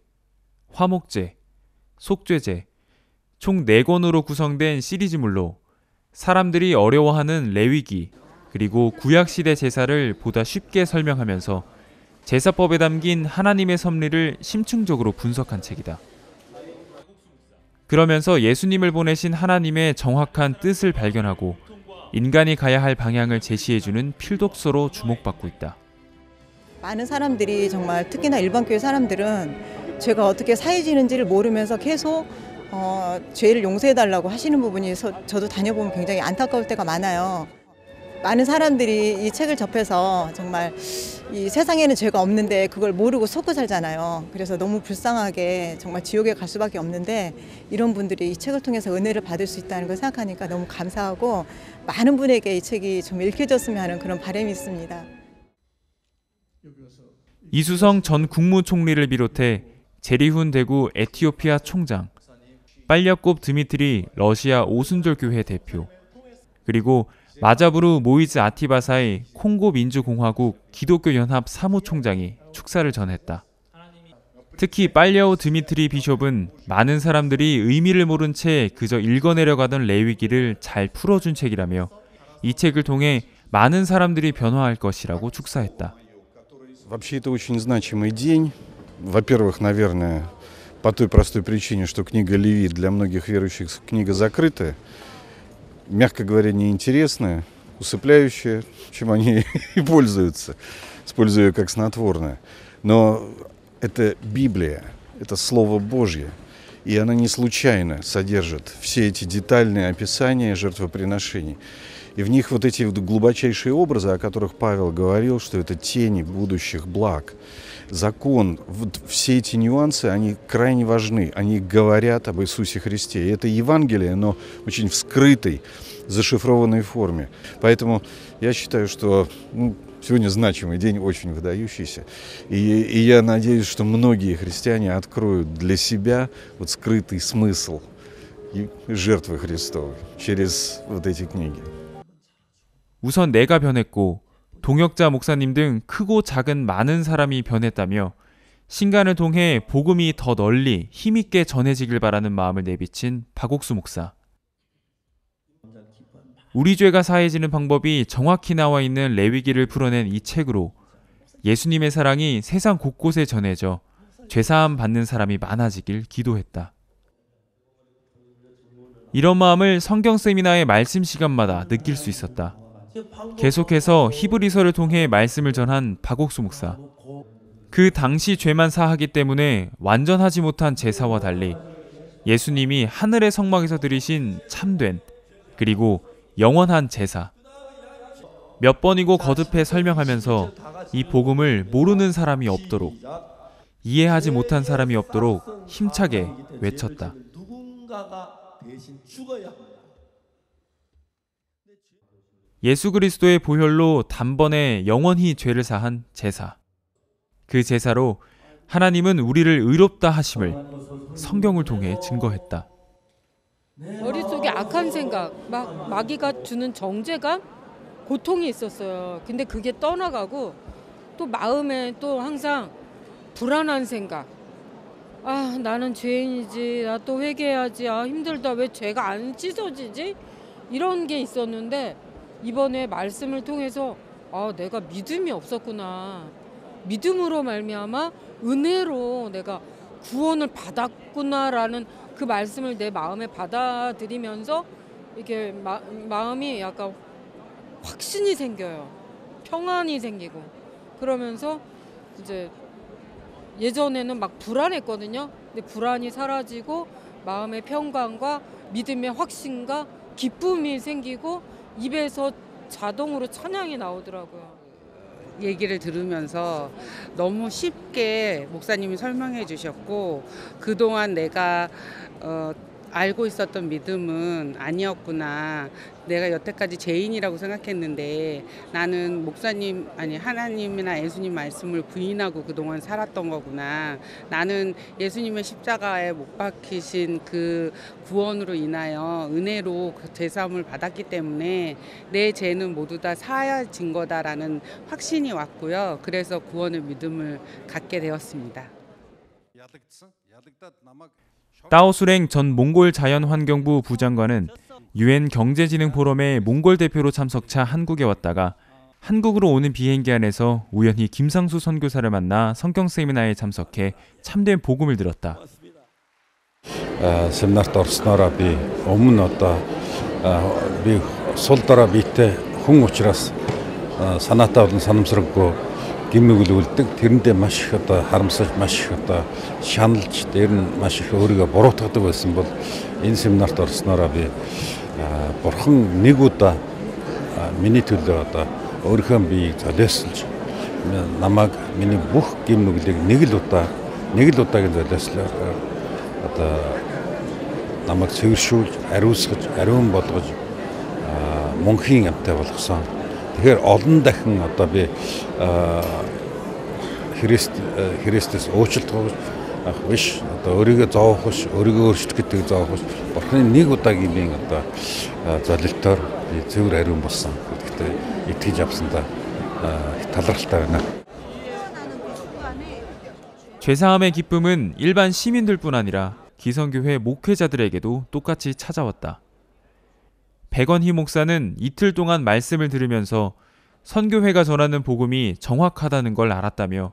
화목제, 속죄제 총 4권으로 구성된 시리즈물로 사람들이 어려워하는 레위기 그리고 구약시대 제사를 보다 쉽게 설명하면서 제사법에 담긴 하나님의 섭리를 심층적으로 분석한 책이다. 그러면서 예수님을 보내신 하나님의 정확한 뜻을 발견하고 인간이 가야 할 방향을 제시해주는 필독서로 주목받고 있다. 많은 사람들이 정말 특히나 일반 교회 사람들은 죄가 어떻게 사해지는지를 모르면서 계속 죄를 용서해달라고 하시는 부분이 저도 다녀보면 굉장히 안타까울 때가 많아요. 많은 사람들이 이 책을 접해서 정말 이 세상에는 죄가 없는데 그걸 모르고 속고 살잖아요. 그래서 너무 불쌍하게 정말 지옥에 갈 수밖에 없는데 이런 분들이 이 책을 통해서 은혜를 받을 수 있다는 걸 생각하니까 너무 감사하고 많은 분에게 이 책이 좀 읽혀졌으면 하는 그런 바람이 있습니다. 이수성 전 국무총리를 비롯해 제리훈 대구 에티오피아 총장, 빨야콥 드미트리 러시아 오순절 교회 대표, 그리고 마자부르 모이즈 아티바사의 콩고 민주공화국 기독교 연합 사무총장이 축사를 전했다. 특히 빨야오 드미트리 비숍은 많은 사람들이 의미를 모른 채 그저 읽어내려가던 레위기를 잘 풀어준 책이라며 이 책을 통해 많은 사람들이 변화할 것이라고 축사했다. Вообще это очень значимый день. Во-первых, наверное, по той простой причине, что книга Левит для многих верующих книга закрытая, мягко говоря, неинтересная, усыпляющая, чем они и пользуются, используя ее как снотворное. Но это Библия, это Слово Божье, и она не случайно содержит все эти детальные описания жертвоприношений. И в них вот эти вот глубочайшие образы, о которых Павел говорил, что это тени будущих благ. Закон, вот все эти нюансы, они крайне важны. Они говорят об Иисусе Христе. И это Евангелие, но очень в скрытой, зашифрованной форме. Поэтому я считаю, что сегодня значимый день, очень выдающийся. И я надеюсь, что многие христиане откроют для себя вот скрытый смысл жертвы Христовой через вот эти книги. 우선 내가 변했고 동역자 목사님 등 크고 작은 많은 사람이 변했다며 신간을 통해 복음이 더 널리 힘있게 전해지길 바라는 마음을 내비친 박옥수 목사. 우리 죄가 사해지는 방법이 정확히 나와 있는 레위기를 풀어낸 이 책으로 예수님의 사랑이 세상 곳곳에 전해져 죄사함 받는 사람이 많아지길 기도했다. 이런 마음을 성경 세미나의 말씀 시간마다 느낄 수 있었다. 계속해서 히브리서를 통해 말씀을 전한 박옥수 목사. 그 당시 죄만 사하기 때문에 완전하지 못한 제사와 달리 예수님이 하늘의 성막에서 드리신 참된 그리고 영원한 제사. 몇 번이고 거듭해 설명하면서 이 복음을 모르는 사람이 없도록, 이해하지 못한 사람이 없도록 힘차게 외쳤다. 예수 그리스도의 보혈로 단번에 영원히 죄를 사한 제사. 그 제사로 하나님은 우리를 의롭다 하심을 성경을 통해 증거했다. 머릿속에 악한 생각, 마귀가 주는 정죄감, 고통이 있었어요. 근데 그게 떠나가고 또 마음에 또 항상 불안한 생각. 아, 나는 죄인이지. 나 또 회개해야지. 아, 힘들다. 왜 죄가 안 씻어지지? 이런 게 있었는데 이번에 말씀을 통해서 아, 내가 믿음이 없었구나. 믿음으로 말미암아 은혜로 내가 구원을 받았구나라는 그 말씀을 내 마음에 받아들이면서 이렇게 마음이 약간 확신이 생겨요. 평안이 생기고. 그러면서 이제 예전에는 막 불안했거든요. 근데 불안이 사라지고 마음의 평강과 믿음의 확신과 기쁨이 생기고 입에서 자동으로 찬양이 나오더라고요. 얘기를 들으면서 너무 쉽게 목사님이 설명해 주셨고 그동안 내가 알고 있었던 믿음은 아니었구나. 내가 여태까지 죄인이라고 생각했는데 나는 목사님 아니 하나님이나 예수님 말씀을 부인하고 그동안 살았던 거구나. 나는 예수님의 십자가에 못 박히신 그 구원으로 인하여 은혜로 그 죄사함을 받았기 때문에 내 죄는 모두 다 사해진 거다라는 확신이 왔고요. 그래서 구원의 믿음을 갖게 되었습니다. 따오수랭 전 몽골 자연환경부 부장관은 UN 경제진흥 포럼의 몽골 대표로 참석차 한국에 왔다가 한국으로 오는 비행기 안에서 우연히 김상수 선교사를 만나 성경 세미나에 참석해 참된 복음을 들었다. 세미나рт орснороо би өмнө одоо би сул дараа биетэй хүн учраас санаатаа болон санамсаргүй гимнүгэл үлдэг тэрэндээ маш их одоо харамсаж маш их одоо шаналж дээр нь маш их өөрийгөө буруутгадаг байсан бол энэ семинарт орснороо би бурхан нэг удаа миний төлөө одоо өөрийнхөө биеийг золиослж намайг миний бүх гимнүглийг нэг л удаагийн золиослоор одоо намайг цэвэршүүлж ариусгаж ариун болгож мөнхийн амтай болгосон. Тэгэхээр олон дахин одоо би Христэс уучлалт авах биш одоо өөрийгөө зовох биш өөрийгөө өөрчлөх гэдэг зовох биш бурхны нэг удаагийн би одоо золилтоор би цэвэр ариун болсон. Гэхдээ итгэж авсандаа талархалтай байна. 죄사함의 기쁨은 일반 시민들뿐 아니라 기성교회 목회자들에게도 똑같이 찾아왔다. 백원희 목사는 이틀 동안 말씀을 들으면서 선교회가 전하는 복음이 정확하다는 걸 알았다며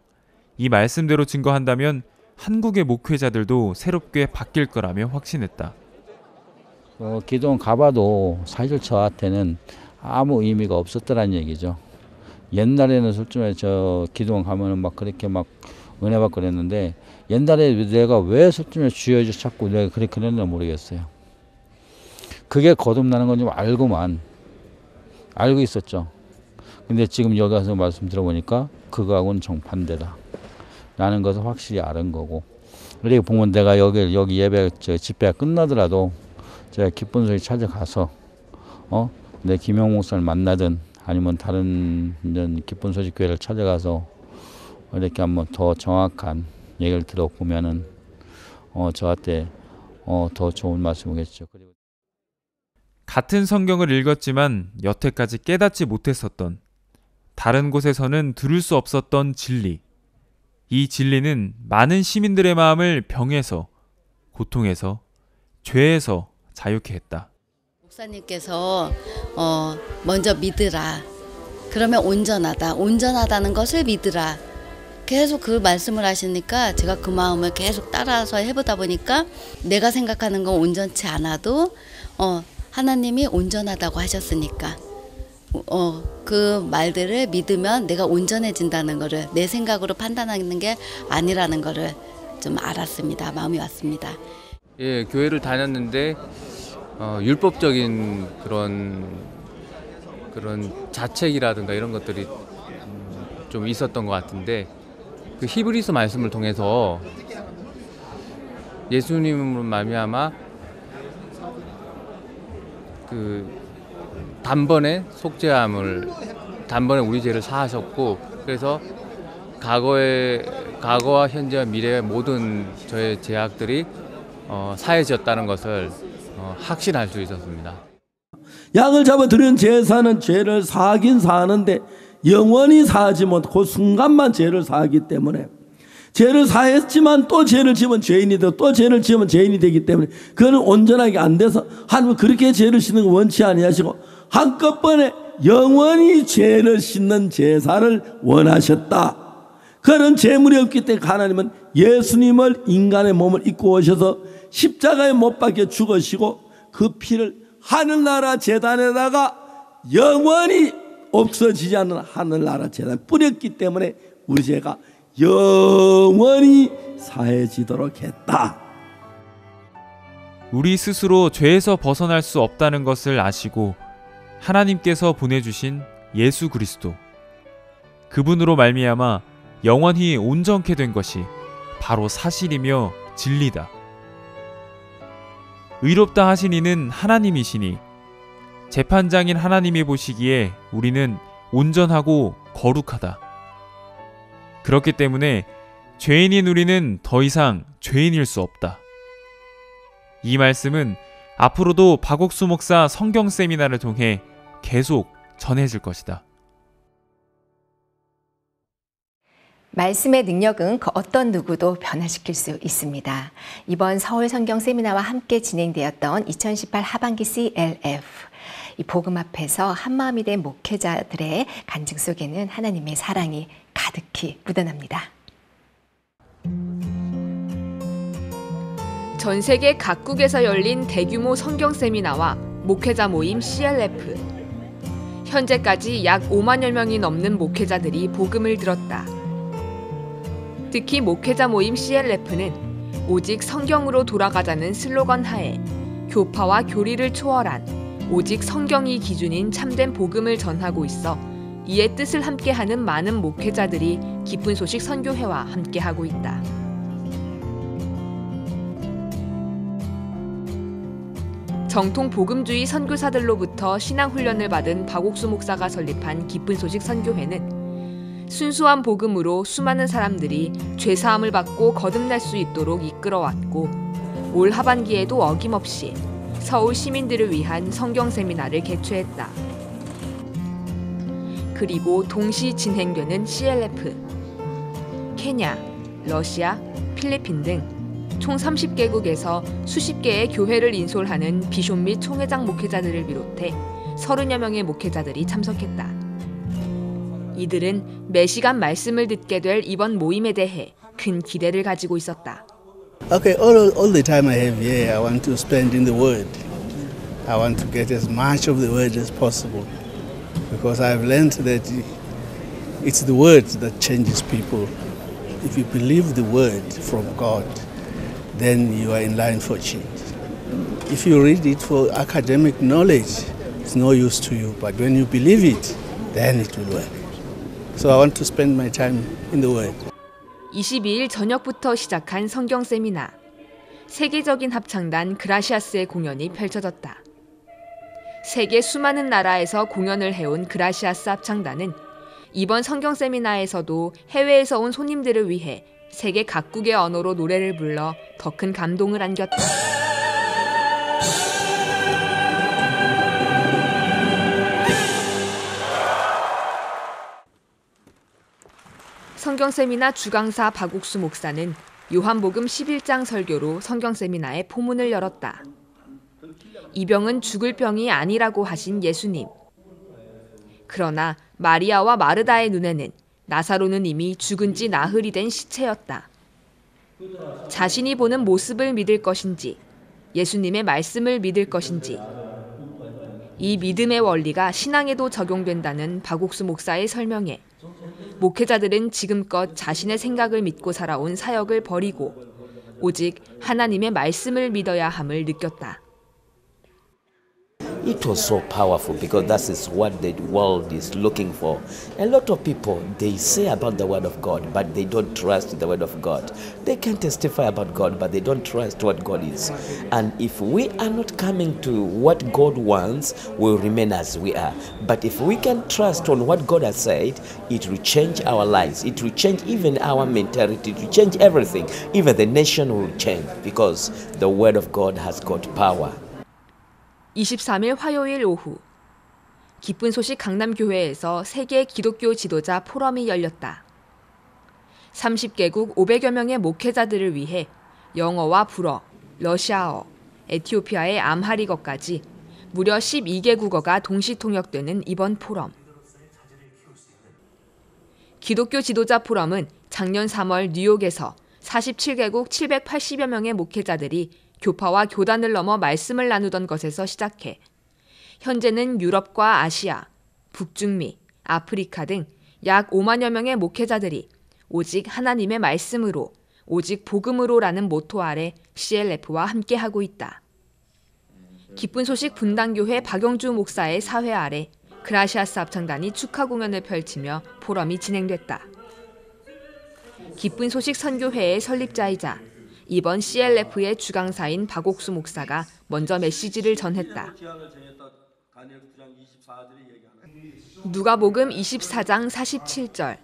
이 말씀대로 증거한다면 한국의 목회자들도 새롭게 바뀔 거라며 확신했다. 기도원 가봐도 사실 저한테는 아무 의미가 없었더란 얘기죠. 옛날에는 솔직히 저 기도원 가면은 막 그렇게 막 은혜 받고 그랬는데 옛날에 내가 왜 솔직히 주여 자꾸 내가 그렇게 그랬나 모르겠어요. 그게 거듭나는 건 좀 알고만 알고 있었죠. 근데 지금 여기 와서 말씀 들어보니까 그거하고는 정반대다 라는 것을 확실히 알은 거고, 그리고 보면 내가 여기 예배 집회가 끝나더라도 제가 기쁜 소식 찾아가서 내 김영 목사를 만나든 아니면 다른 기쁜 소식 교회를 찾아가서 이렇게 한번 더 정확한 얘기를 들어보면은 저한테 더 좋은 말씀이겠죠. 그리고 같은 성경을 읽었지만 여태까지 깨닫지 못했었던, 다른 곳에서는 들을 수 없었던 진리. 이 진리는 많은 시민들의 마음을 병에서, 고통에서, 죄에서 자유케 했다. 목사님께서 먼저 믿으라. 그러면 온전하다는 것을 믿으라. 계속 그 말씀을 하시니까 제가 그 마음을 계속 따라서 해보다 보니까 내가 생각하는 건 온전치 않아도 하나님이 온전하다고 하셨으니까 그 말들을 믿으면 내가 온전해진다는 거를, 내 생각으로 판단하는 게 아니라는 거를 좀 알았습니다. 마음이 왔습니다. 예, 교회를 다녔는데 율법적인 그런 자책이라든가 이런 것들이 좀 있었던 것 같은데, 그 히브리서 말씀을 통해서 예수님으로 말미암아 그 단번에 단번에 우리 죄를 사하셨고, 그래서 과거와 현재와 미래의 모든 저의 죄악들이 사해졌다는 것을 확신할 수 있었습니다. 양을 잡아 드린 제사는 죄를 사하긴 사하는데 영원히 사하지 못하고 그 순간만 죄를 사하기 때문에, 죄를 사했지만 또 죄를 지으면 죄인이 되고 또 죄를 지으면 죄인이 되기 때문에 그거는 온전하게 안 돼서 하나님은 그렇게 죄를 씻는 거 원치 아니하시고 한꺼번에 영원히 죄를 씻는 제사를 원하셨다. 그런 재물이 없기 때문에 하나님은 예수님을 인간의 몸을 입고 오셔서 십자가에 못 박혀 죽으시고 그 피를 하늘나라 제단에다가 영원히 없어지지 않는 하늘나라 제단에 뿌렸기 때문에 우리 죄가 영원히 사해지도록 했다. 우리 스스로 죄에서 벗어날 수 없다는 것을 아시고 하나님께서 보내주신 예수 그리스도, 그분으로 말미암아 영원히 온전케 된 것이 바로 사실이며 진리다. 의롭다 하신 이는 하나님이시니 재판장인 하나님이 보시기에 우리는 온전하고 거룩하다. 그렇기 때문에 죄인인 우리는 더 이상 죄인일 수 없다. 이 말씀은 앞으로도 박옥수 목사 성경 세미나를 통해 계속 전해질 것이다. 말씀의 능력은 그 어떤 누구도 변화시킬 수 있습니다. 이번 서울 성경 세미나와 함께 진행되었던 2018 하반기 CLF, 이 복음 앞에서 한마음이 된 목회자들의 간증 속에는 하나님의 사랑이 가득히 묻어납니다. 전 세계 각국에서 열린 대규모 성경 세미나와 목회자 모임 CLF. 현재까지 약 5만여 명이 넘는 목회자들이 복음을 들었다. 특히 목회자 모임 CLF는 오직 성경으로 돌아가자는 슬로건 하에 교파와 교리를 초월한 오직 성경이 기준인 참된 복음을 전하고 있어 이의 뜻을 함께하는 많은 목회자들이 기쁜 소식 선교회와 함께하고 있다. 정통 복음주의 선교사들로부터 신앙훈련을 받은 박옥수 목사가 설립한 기쁜 소식 선교회는 순수한 복음으로 수많은 사람들이 죄사함을 받고 거듭날 수 있도록 이끌어왔고, 올 하반기에도 어김없이 서울 시민들을 위한 성경 세미나를 개최했다. 그리고 동시 진행되는 CLF, 케냐, 러시아, 필리핀 등 총 30개국에서 수십 개의 교회를 인솔하는 비숍 및 총회장 목회자들을 비롯해 30여 명의 목회자들이 참석했다. 이들은 매시간 말씀을 듣게 될 이번 모임에 대해 큰 기대를 가지고 있었다. Okay, all the time I have here, I want to spend in the Word. I want to get as much of the Word as possible, because I've learned that it's the Word that changes people. If you believe the Word from God, then you are in line for change. If you read it for academic knowledge, it's no use to you. But when you believe it, then it will work. So I want to spend my time in the Word. 22일 저녁부터 시작한 성경 세미나. 세계적인 합창단 그라시아스의 공연이 펼쳐졌다. 세계 수많은 나라에서 공연을 해온 그라시아스 합창단은 이번 성경 세미나에서도 해외에서 온 손님들을 위해 세계 각국의 언어로 노래를 불러 더 큰 감동을 안겼다. 성경 세미나 주강사 박옥수 목사는 요한복음 11장 설교로 성경 세미나의 포문을 열었다. 이 병은 죽을 병이 아니라고 하신 예수님. 그러나 마리아와 마르다의 눈에는 나사로는 이미 죽은 지 나흘이 된 시체였다. 자신이 보는 모습을 믿을 것인지, 예수님의 말씀을 믿을 것인지, 이 믿음의 원리가 신앙에도 적용된다는 박옥수 목사의 설명에 목회자들은 지금껏 자신의 생각을 믿고 살아온 사역을 버리고 오직 하나님의 말씀을 믿어야 함을 느꼈다. It was so powerful because that is what the world is looking for. A lot of people, they say about the Word of God, but they don't trust the Word of God. They can testify about God, but they don't trust what God is. And if we are not coming to what God wants, we'll remain as we are. But if we can trust on what God has said, it will change our lives. It will change even our mentality. It will change everything. Even the nation will change because the Word of God has got power. 23일 화요일 오후 기쁜 소식 강남교회에서 세계 기독교 지도자 포럼이 열렸다. 30개국 500여 명의 목회자들을 위해 영어와 불어, 러시아어, 에티오피아의 암하리어까지 무려 12개 국어가 동시 통역되는 이번 포럼. 기독교 지도자 포럼은 작년 3월 뉴욕에서 47개국 780여 명의 목회자들이 교파와 교단을 넘어 말씀을 나누던 것에서 시작해 현재는 유럽과 아시아, 북중미, 아프리카 등 약 5만여 명의 목회자들이 오직 하나님의 말씀으로, 오직 복음으로라는 모토 아래 CLF와 함께하고 있다. 기쁜 소식 분당교회 박영주 목사의 사회 아래 그라시아스 합창단이 축하 공연을 펼치며 포럼이 진행됐다. 기쁜 소식 선교회의 설립자이자 이번 CLF의 주강사인 박옥수 목사가 먼저 메시지를 전했다. 누가복음 24장 47절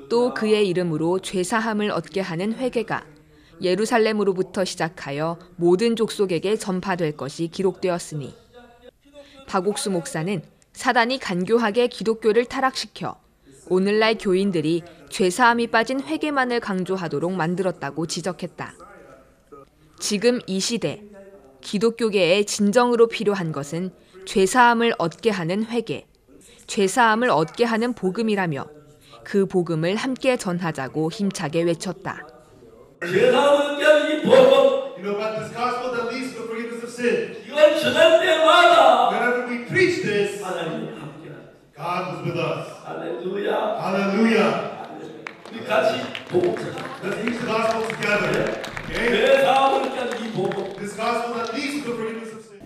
또 그의 이름으로 죄사함을 얻게 하는 회개가 예루살렘으로부터 시작하여 모든 족속에게 전파될 것이 기록되었으니 박옥수 목사는 사단이 간교하게 기독교를 타락시켜 오늘날 교인들이 죄사함이 빠진 회개만을 강조하도록 만들었다고 지적했다. 지금 이 시대 기독교계의 진정으로 필요한 것은 죄사함을 얻게 하는 회개, 죄사함을 얻게 하는 복음이라며 그 복음을 함께 전하자고 힘차게 외쳤다. 죄사함을 얻게 하는 이 복음, 이걸 전할 때마다 하나님이 함께하시다. 할렐루야. 우리 같이 복음 전하자.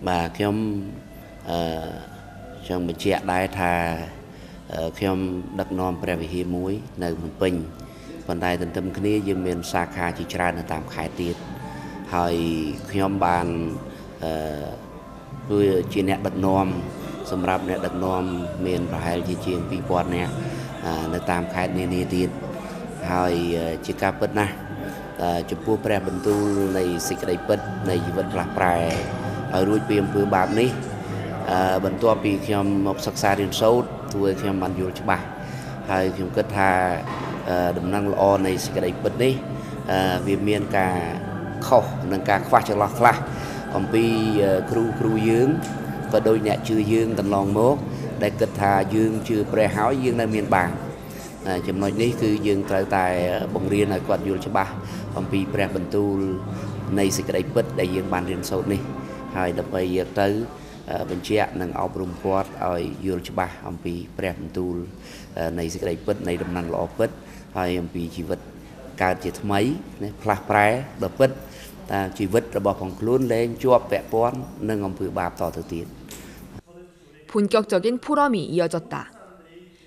Màខ្ញុំចង់បញ្ជាក់ដែរថាខ្ញុំដឹកនាំព្រះវិហារមួយនៅភ្នំពេញប៉ុន្តែទន្ទឹមគ្នាយើងមានសាខាជាច្រើននៅតាមខេត្តទៀតហើយខ្ញុំបានគឺជាអ្នកដឹកនាំសម្រាប់អ្នកដឹកនាំមានប្រហែលជាង 2000 នាក់នៅតាមខេត្តនានាទៀតហើយជាការពិតណាស់ចំពោះព្រះបន្ទូលនៃសេចក្តីពិតនៃជីវិតផ្លាស់ប្រែហើយរួចពីអំពើបាបនេះបន្ទាប់ពីខ្ញុំមកសិក្សារៀនសូត្រធ្វើឲ្យខ្ញុំបានយល់ច្បាស់ហើយខ្ញុំគិតថាដំណឹងល្អនៃសេចក្តីពិតនេះវាមានការខុសនិងការខ្វះចន្លោះខ្លះអំពីគ្រូយើងក៏ដូចអ្នកជឿយើងកន្លងមកដែលគិតថាយើងជឿព្រះហើយយើងនៅមានបាបចំណុចនេះគឺយើងត្រូវតែបង្រៀនឲ្យគាត់យល់ច្បាស់អំពីព្រះបន្ទូលនៃសេចក្តីពិតដែលយើងបានរៀនសូត្រនេះហើយដើម្បីយកទៅបញ្ជាក់និងអប់រំគាត់ឲ្យយល់ច្បាស់អំពីព្រះបន្ទូលនៃសេចក្តីពិតនៃដំណឹងល្អពិតហើយអំពីជីវិតកើតជាថ្មីផ្លាស់ប្រែដ៏ពិតតែជីវិតរបស់ផងខ្លួនលែងជាប់ពាក់ព័ន្ធនឹងអំពើបាបតទៅទៀត 본 본격적인 포럼이 이어졌다.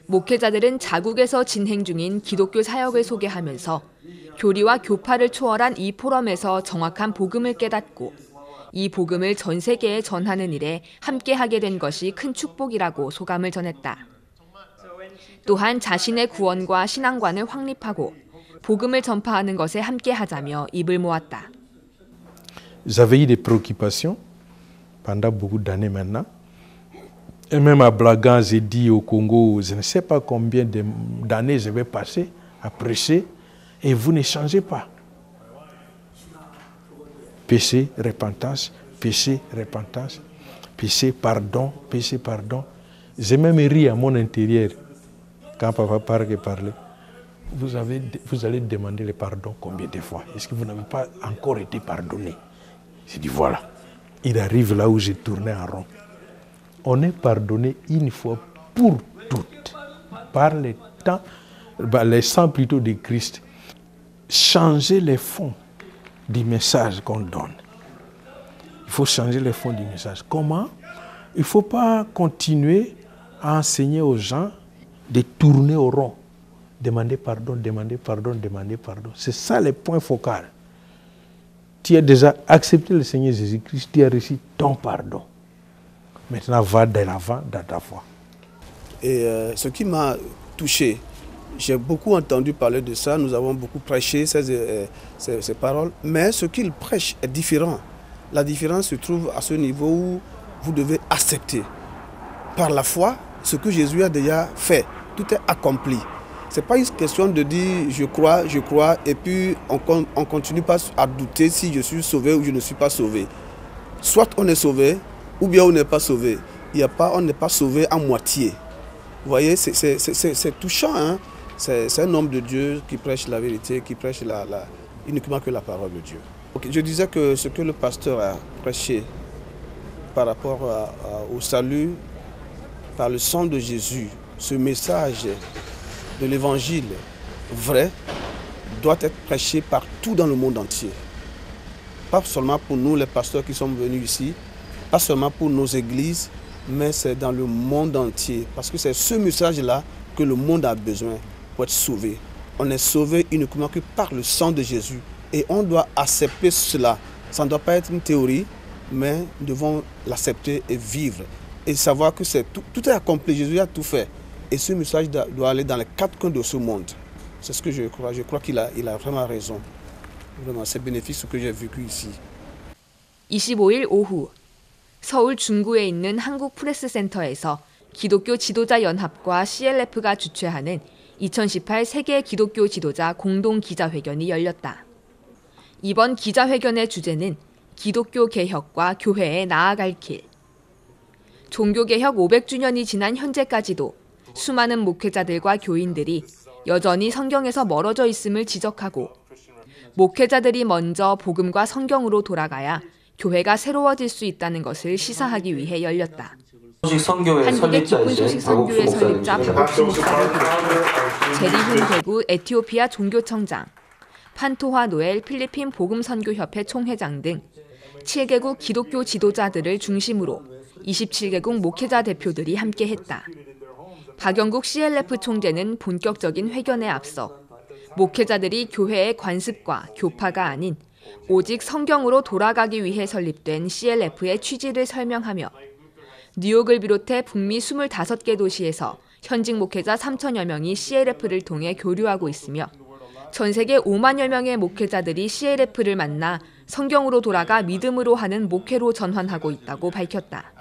목회자들은 자국에서 진행 중인 기독교 사역을 소개하면서 교리와 교파를 초월한 이 포럼에서 정확한 복음을 깨닫고 이 복음을 전 세계에 전하는 일에 함께하게 된 것이 큰 축복이라고 소감을 전했다. 또한 자신의 구원과 신앙관을 확립하고 복음을 전파하는 것에 함께하자며 입을 모았다. J'avais eu des préoccupations pendant beaucoup d'années maintenant. Et même à Blagan, j'ai dit au Congo, je ne sais pas combien d'années je vais passer à prêcher et vous ne changez pas. Péché, repentance, péché, repentance, péché, pardon, péché, pardon. J'ai même ri à mon intérieur quand papa parlait. Vous allez demander le pardon combien de fois? Est-ce que vous n'avez pas encore été pardonné? J'ai dit voilà. Il arrive là où j'ai tourné en rond. On est pardonné une fois pour toutes par le temps, le sang plutôt de Christ. Changer les fonds du message qu'on donne. Il faut changer les fonds du message. Comment? Il ne faut pas continuer à enseigner aux gens de tourner au rond. Demander pardon, demander pardon, demander pardon. C'est ça le point focal. Tu as déjà accepté le Seigneur Jésus-Christ, tu as reçu ton pardon. Maintenant, va de l'avant dans ta foi. Et ce qui m'a touché, j'ai beaucoup entendu parler de ça, nous avons beaucoup prêché ces paroles, mais ce qu'il prêche est différent. La différence se trouve à ce niveau où vous devez accepter par la foi ce que Jésus a déjà fait. Tout est accompli. Ce n'est pas une question de dire je crois, et puis on ne continue pas à douter si je suis sauvé ou je ne suis pas sauvé. Soit on est sauvé, ou bien on n'est pas sauvé. On n'est pas sauvé à moitié. Vous voyez, c'est touchant. Hein? C'est un homme de Dieu qui prêche la vérité, qui prêche uniquement que la parole de Dieu. Okay, je disais que ce que le pasteur a prêché par rapport au salut par le sang de Jésus, ce message de l'évangile vrai doit être prêché partout dans le monde entier. Pas seulement pour nous les pasteurs qui sommes venus ici, pas seulement pour nos églises, mais c'est dans le monde entier. Parce que c'est ce message-là que le monde a besoin pour être sauvé. On est sauvé uniquement que par le sang de Jésus. Et on doit accepter cela. Ça ne doit pas être une théorie, mais nous devons l'accepter et vivre. Et savoir que tout est accompli, Jésus a tout fait. Et ce message doit aller dans les quatre coins de ce monde. C'est ce que je crois. Je crois qu'il a vraiment raison. Vraiment, c'est bénéfique ce que j'ai vécu ici. 25일 오후 서울 중구에 있는 한국프레스센터에서 기독교 지도자 연합과 CLF가 주최하는 2018 세계 기독교 지도자 공동 기자회견이 열렸다. 이번 기자회견의 주제는 기독교 개혁과 교회에 나아갈 길. 종교개혁 500주년이 지난 현재까지도 수많은 목회자들과 교인들이 여전히 성경에서 멀어져 있음을 지적하고 목회자들이 먼저 복음과 성경으로 돌아가야 교회가 새로워질 수 있다는 것을 시사하기 위해 열렸다. 한국의 기쁜 소식 선교회 설립자 박옥수 목사를 비롯해 제리훈 대구 에티오피아 종교청장, 판토화 노엘 필리핀 복음선교협회 총회장 등 7개국 기독교 지도자들을 중심으로 27개국 목회자 대표들이 함께했다. 박영국 CLF 총재는 본격적인 회견에 앞서 목회자들이 교회의 관습과 교파가 아닌 오직 성경으로 돌아가기 위해 설립된 CLF의 취지를 설명하며 뉴욕을 비롯해 북미 25개 도시에서 현직 목회자 3천여 명이 CLF를 통해 교류하고 있으며 전 세계 5만여 명의 목회자들이 CLF를 만나 성경으로 돌아가 믿음으로 하는 목회로 전환하고 있다고 밝혔다.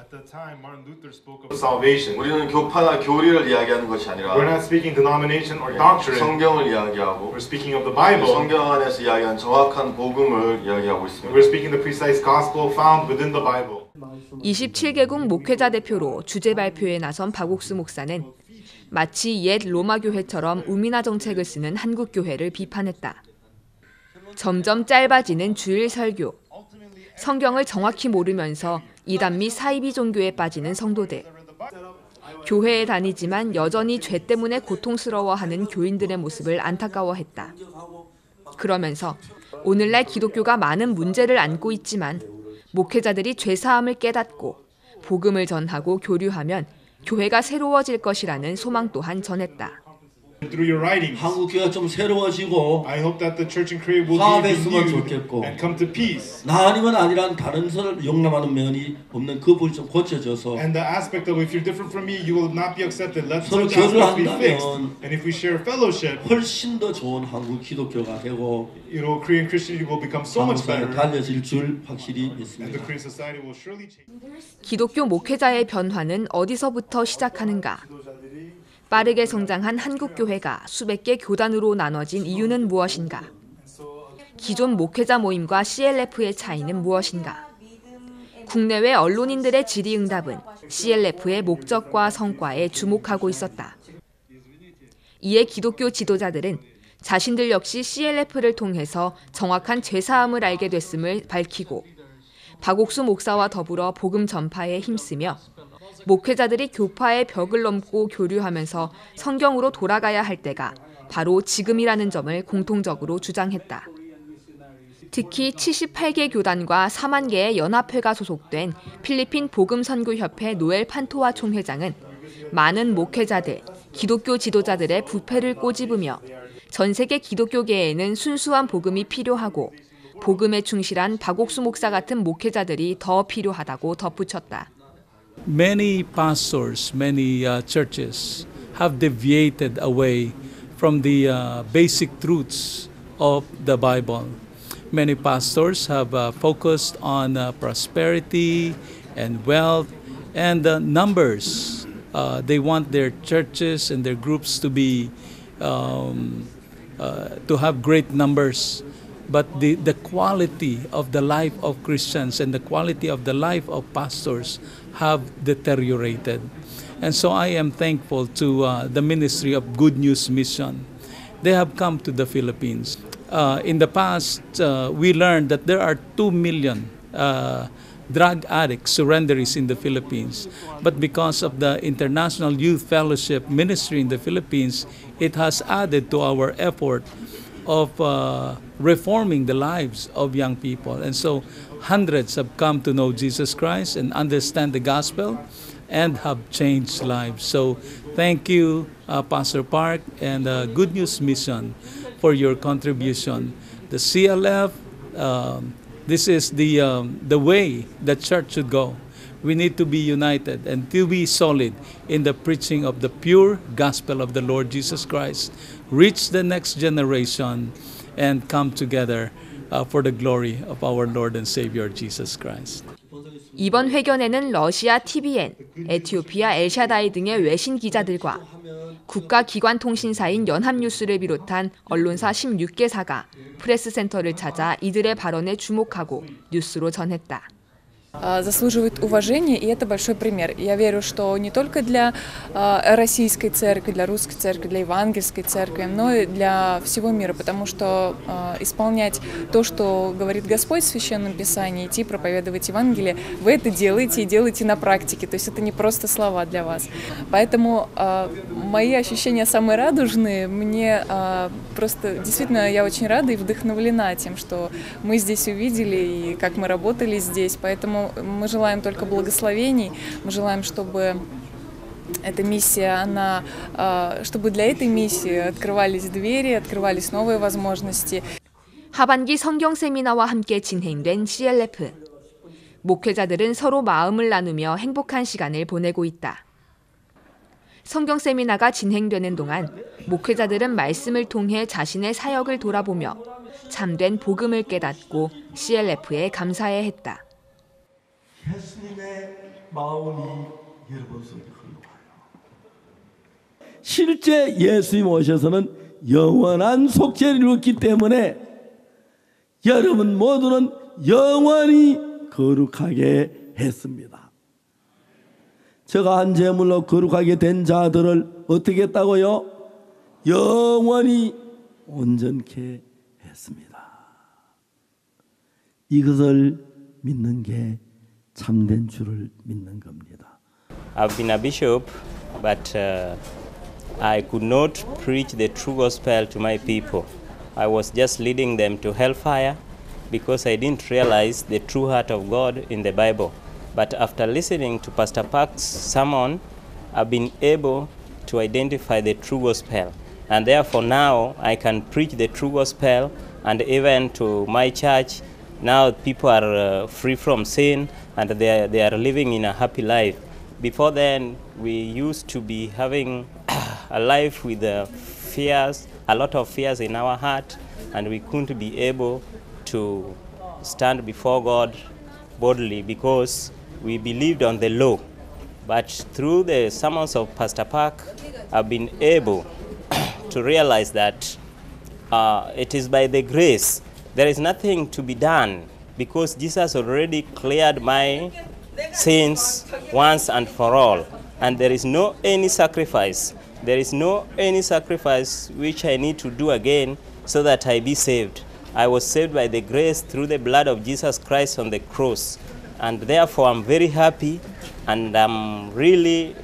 우리는 교파나 교리를 이야기하는 것이 아니라 We're not speaking denomination or doctrine. 성경을 이야기하고 We're speaking of the Bible. 성경 안에서 이야기한 정확한 복음을 이야기하고 있습니다. We're speaking the precise gospel found within the Bible. 27개국 목회자 대표로 주제 발표에 나선 박옥수 목사는 마치 옛 로마 교회처럼 우미나 정책을 쓰는 한국 교회를 비판했다. 점점 짧아지는 주일 설교, 성경을 정확히 모르면서 이단 및 사이비 종교에 빠지는 성도들, 교회에 다니지만 여전히 죄 때문에 고통스러워하는 교인들의 모습을 안타까워했다. 그러면서 오늘날 기독교가 많은 문제를 안고 있지만 목회자들이 죄사함을 깨닫고 복음을 전하고 교류하면 교회가 새로워질 것이라는 소망 또한 전했다. Through your writings, 한국 교회가 좀 새로워지고 I hope that the church in Korea will be 화합했으면 renewed 좋겠고 and come to peace. 나 아니면 아니란 다른 사람을 용납하는 면이 없는 그 부분이 좀 고쳐져서 And the aspect of if you're different from me, you will not be accepted. Let 서로 such aspects be fixed. 교류한다면 And if we share fellowship, 훨씬 더 좋은 한국 기독교가 되고 Korean Christianity will become so much 한국 사회가 better. 달려질 줄 확실히 And the 믿습니다. Korean society will surely change. 기독교 목회자의 변화는 어디서부터 시작하는가? 빠르게 성장한 한국 교회가 수백 개 교단으로 나눠진 이유는 무엇인가? 기존 목회자 모임과 CLF의 차이는 무엇인가? 국내외 언론인들의 질의응답은 CLF의 목적과 성과에 주목하고 있었다. 이에 기독교 지도자들은 자신들 역시 CLF를 통해서 정확한 죄사함을 알게 됐음을 밝히고 박옥수 목사와 더불어 복음 전파에 힘쓰며 목회자들이 교파의 벽을 넘고 교류하면서 성경으로 돌아가야 할 때가 바로 지금이라는 점을 공통적으로 주장했다. 특히 78개 교단과 4만 개의 연합회가 소속된 필리핀 복음선교협회 노엘 판토아 총회장은 많은 목회자들, 기독교 지도자들의 부패를 꼬집으며 전 세계 기독교계에는 순수한 복음이 필요하고 복음에 충실한 박옥수 목사 같은 목회자들이 더 필요하다고 덧붙였다. Many pastors, many churches have deviated away from the basic truths of the Bible. Many pastors have focused on prosperity and wealth and numbers. They want their churches and their groups to be to have great numbers. But the quality of the life of Christians and the quality of the life of pastors have deteriorated. And so I am thankful to the Ministry of Good News Mission. They have come to the Philippines. In the past, we learned that there are 2 million drug addicts, surrenderies in the Philippines. But because of the International Youth Fellowship Ministry in the Philippines, it has added to our effort of reforming the lives of young people. And so hundreds have come to know Jesus Christ and understand the gospel and have changed lives. So thank you, Pastor Park and Good News Mission for your contribution. The CLF, this is the way the church should go. We need to be united and to be solid in the preaching of the pure gospel of the Lord Jesus Christ. Reach the next generation and come together for the glory of our Lord and Savior Jesus Christ. 이번 회견에는 러시아 TVN, 에티오피아 엘샤다이 등의 외신 기자들과 국가기관 통신사인 연합뉴스를 비롯한 언론사 16개사가 프레스센터를 찾아 이들의 발언에 주목하고 뉴스로 전했다. заслуживает уважения, и это большой пример. Я верю, что не только для российской церкви, для русской церкви, для евангельской церкви, но и для всего мира, потому что исполнять то, что говорит Господь в Священном Писании, идти проповедовать Евангелие, вы это делаете и делаете на практике, то есть это не просто слова для вас. Поэтому мои ощущения самые радужные, мне просто действительно я очень рада и вдохновлена тем, что мы здесь увидели и как мы работали здесь, поэтому мы желаем только благословений, мы желаем, чтобы эта миссия, чтобы для этой миссии открывались двери, открывались новые возможности. 하반기 성경 세미나와 함께 진행된 CLF. 목회자들은 서로 마음을 나누며 행복한 시간을 보내고 있다. 성경 세미나가 진행되는 동안 목회자들은 말씀을 통해 자신의 사역을 돌아보며 참된 복음을 깨닫고 CLF에 감사해 했다. 예수님의 마음이 여러분 속에 흘러와요. 실제 예수님 오셔서는 영원한 속죄를 이뤘기 때문에 여러분 모두는 영원히 거룩하게 했습니다. 저가 한 제물로 거룩하게 된 자들을 어떻게 했다고요? 영원히 온전케 했습니다. 이것을 믿는 게 참된 주를 믿는 겁니다. I've been a bishop, but I could not preach the true gospel to my people. I was just leading them to hellfire because I didn't realize the true heart of God in the Bible. But after listening to Pastor Park's sermon, I've been able to identify the true gospel. And therefore now I can preach the true gospel, and even to my church, now people are free from sin and they are living in a happy life. Before then, we used to be having a life with fears, a lot of fears in our heart, and we couldn't be able to stand before God boldly because we believed on the law. But through the sermons of Pastor Park, I've been able to realize that it is by the grace. There is nothing to be done because Jesus already cleared my sins once and for all. And there is no any sacrifice. There is no any sacrifice which I need to do again so that I be saved. I was saved by the grace through the blood of Jesus Christ on the cross. And therefore I'm very happy and I'm really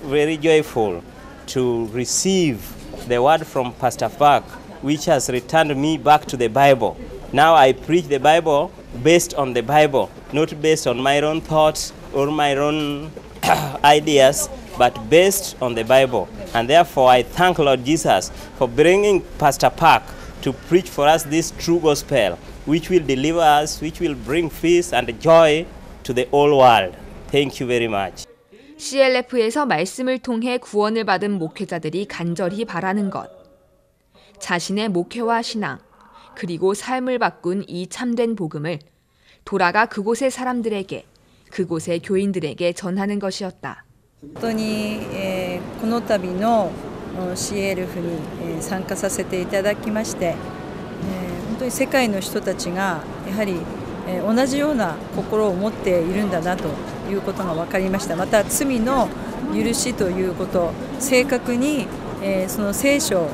very joyful to receive the word from Pastor Park, which has returned me back to the Bible. Now I preach the Bible based on the Bible, not based on my own thoughts or my own ideas, but based on the Bible. And therefore I thank Lord Jesus for bringing Pastor Park to preach for us this true gospel, which will deliver us, which will bring peace and joy to the whole world. Thank you very much. CLF에서 말씀을 통해 구원을 받은 목회자들이 간절히 바라는 것. 자신의 목회와 신앙, 그리고 삶을 바꾼 이 참된 복음을 돌아가 그곳의 사람들에게, 그곳의 교인들에게 전하는 것이었다. 本当に、この度の CLF に、参加させていただきまして、本当に世界の人たちがやはり、同じような心を持っているんだなということが分かりました。また罪の許しということ、正確に、その聖書を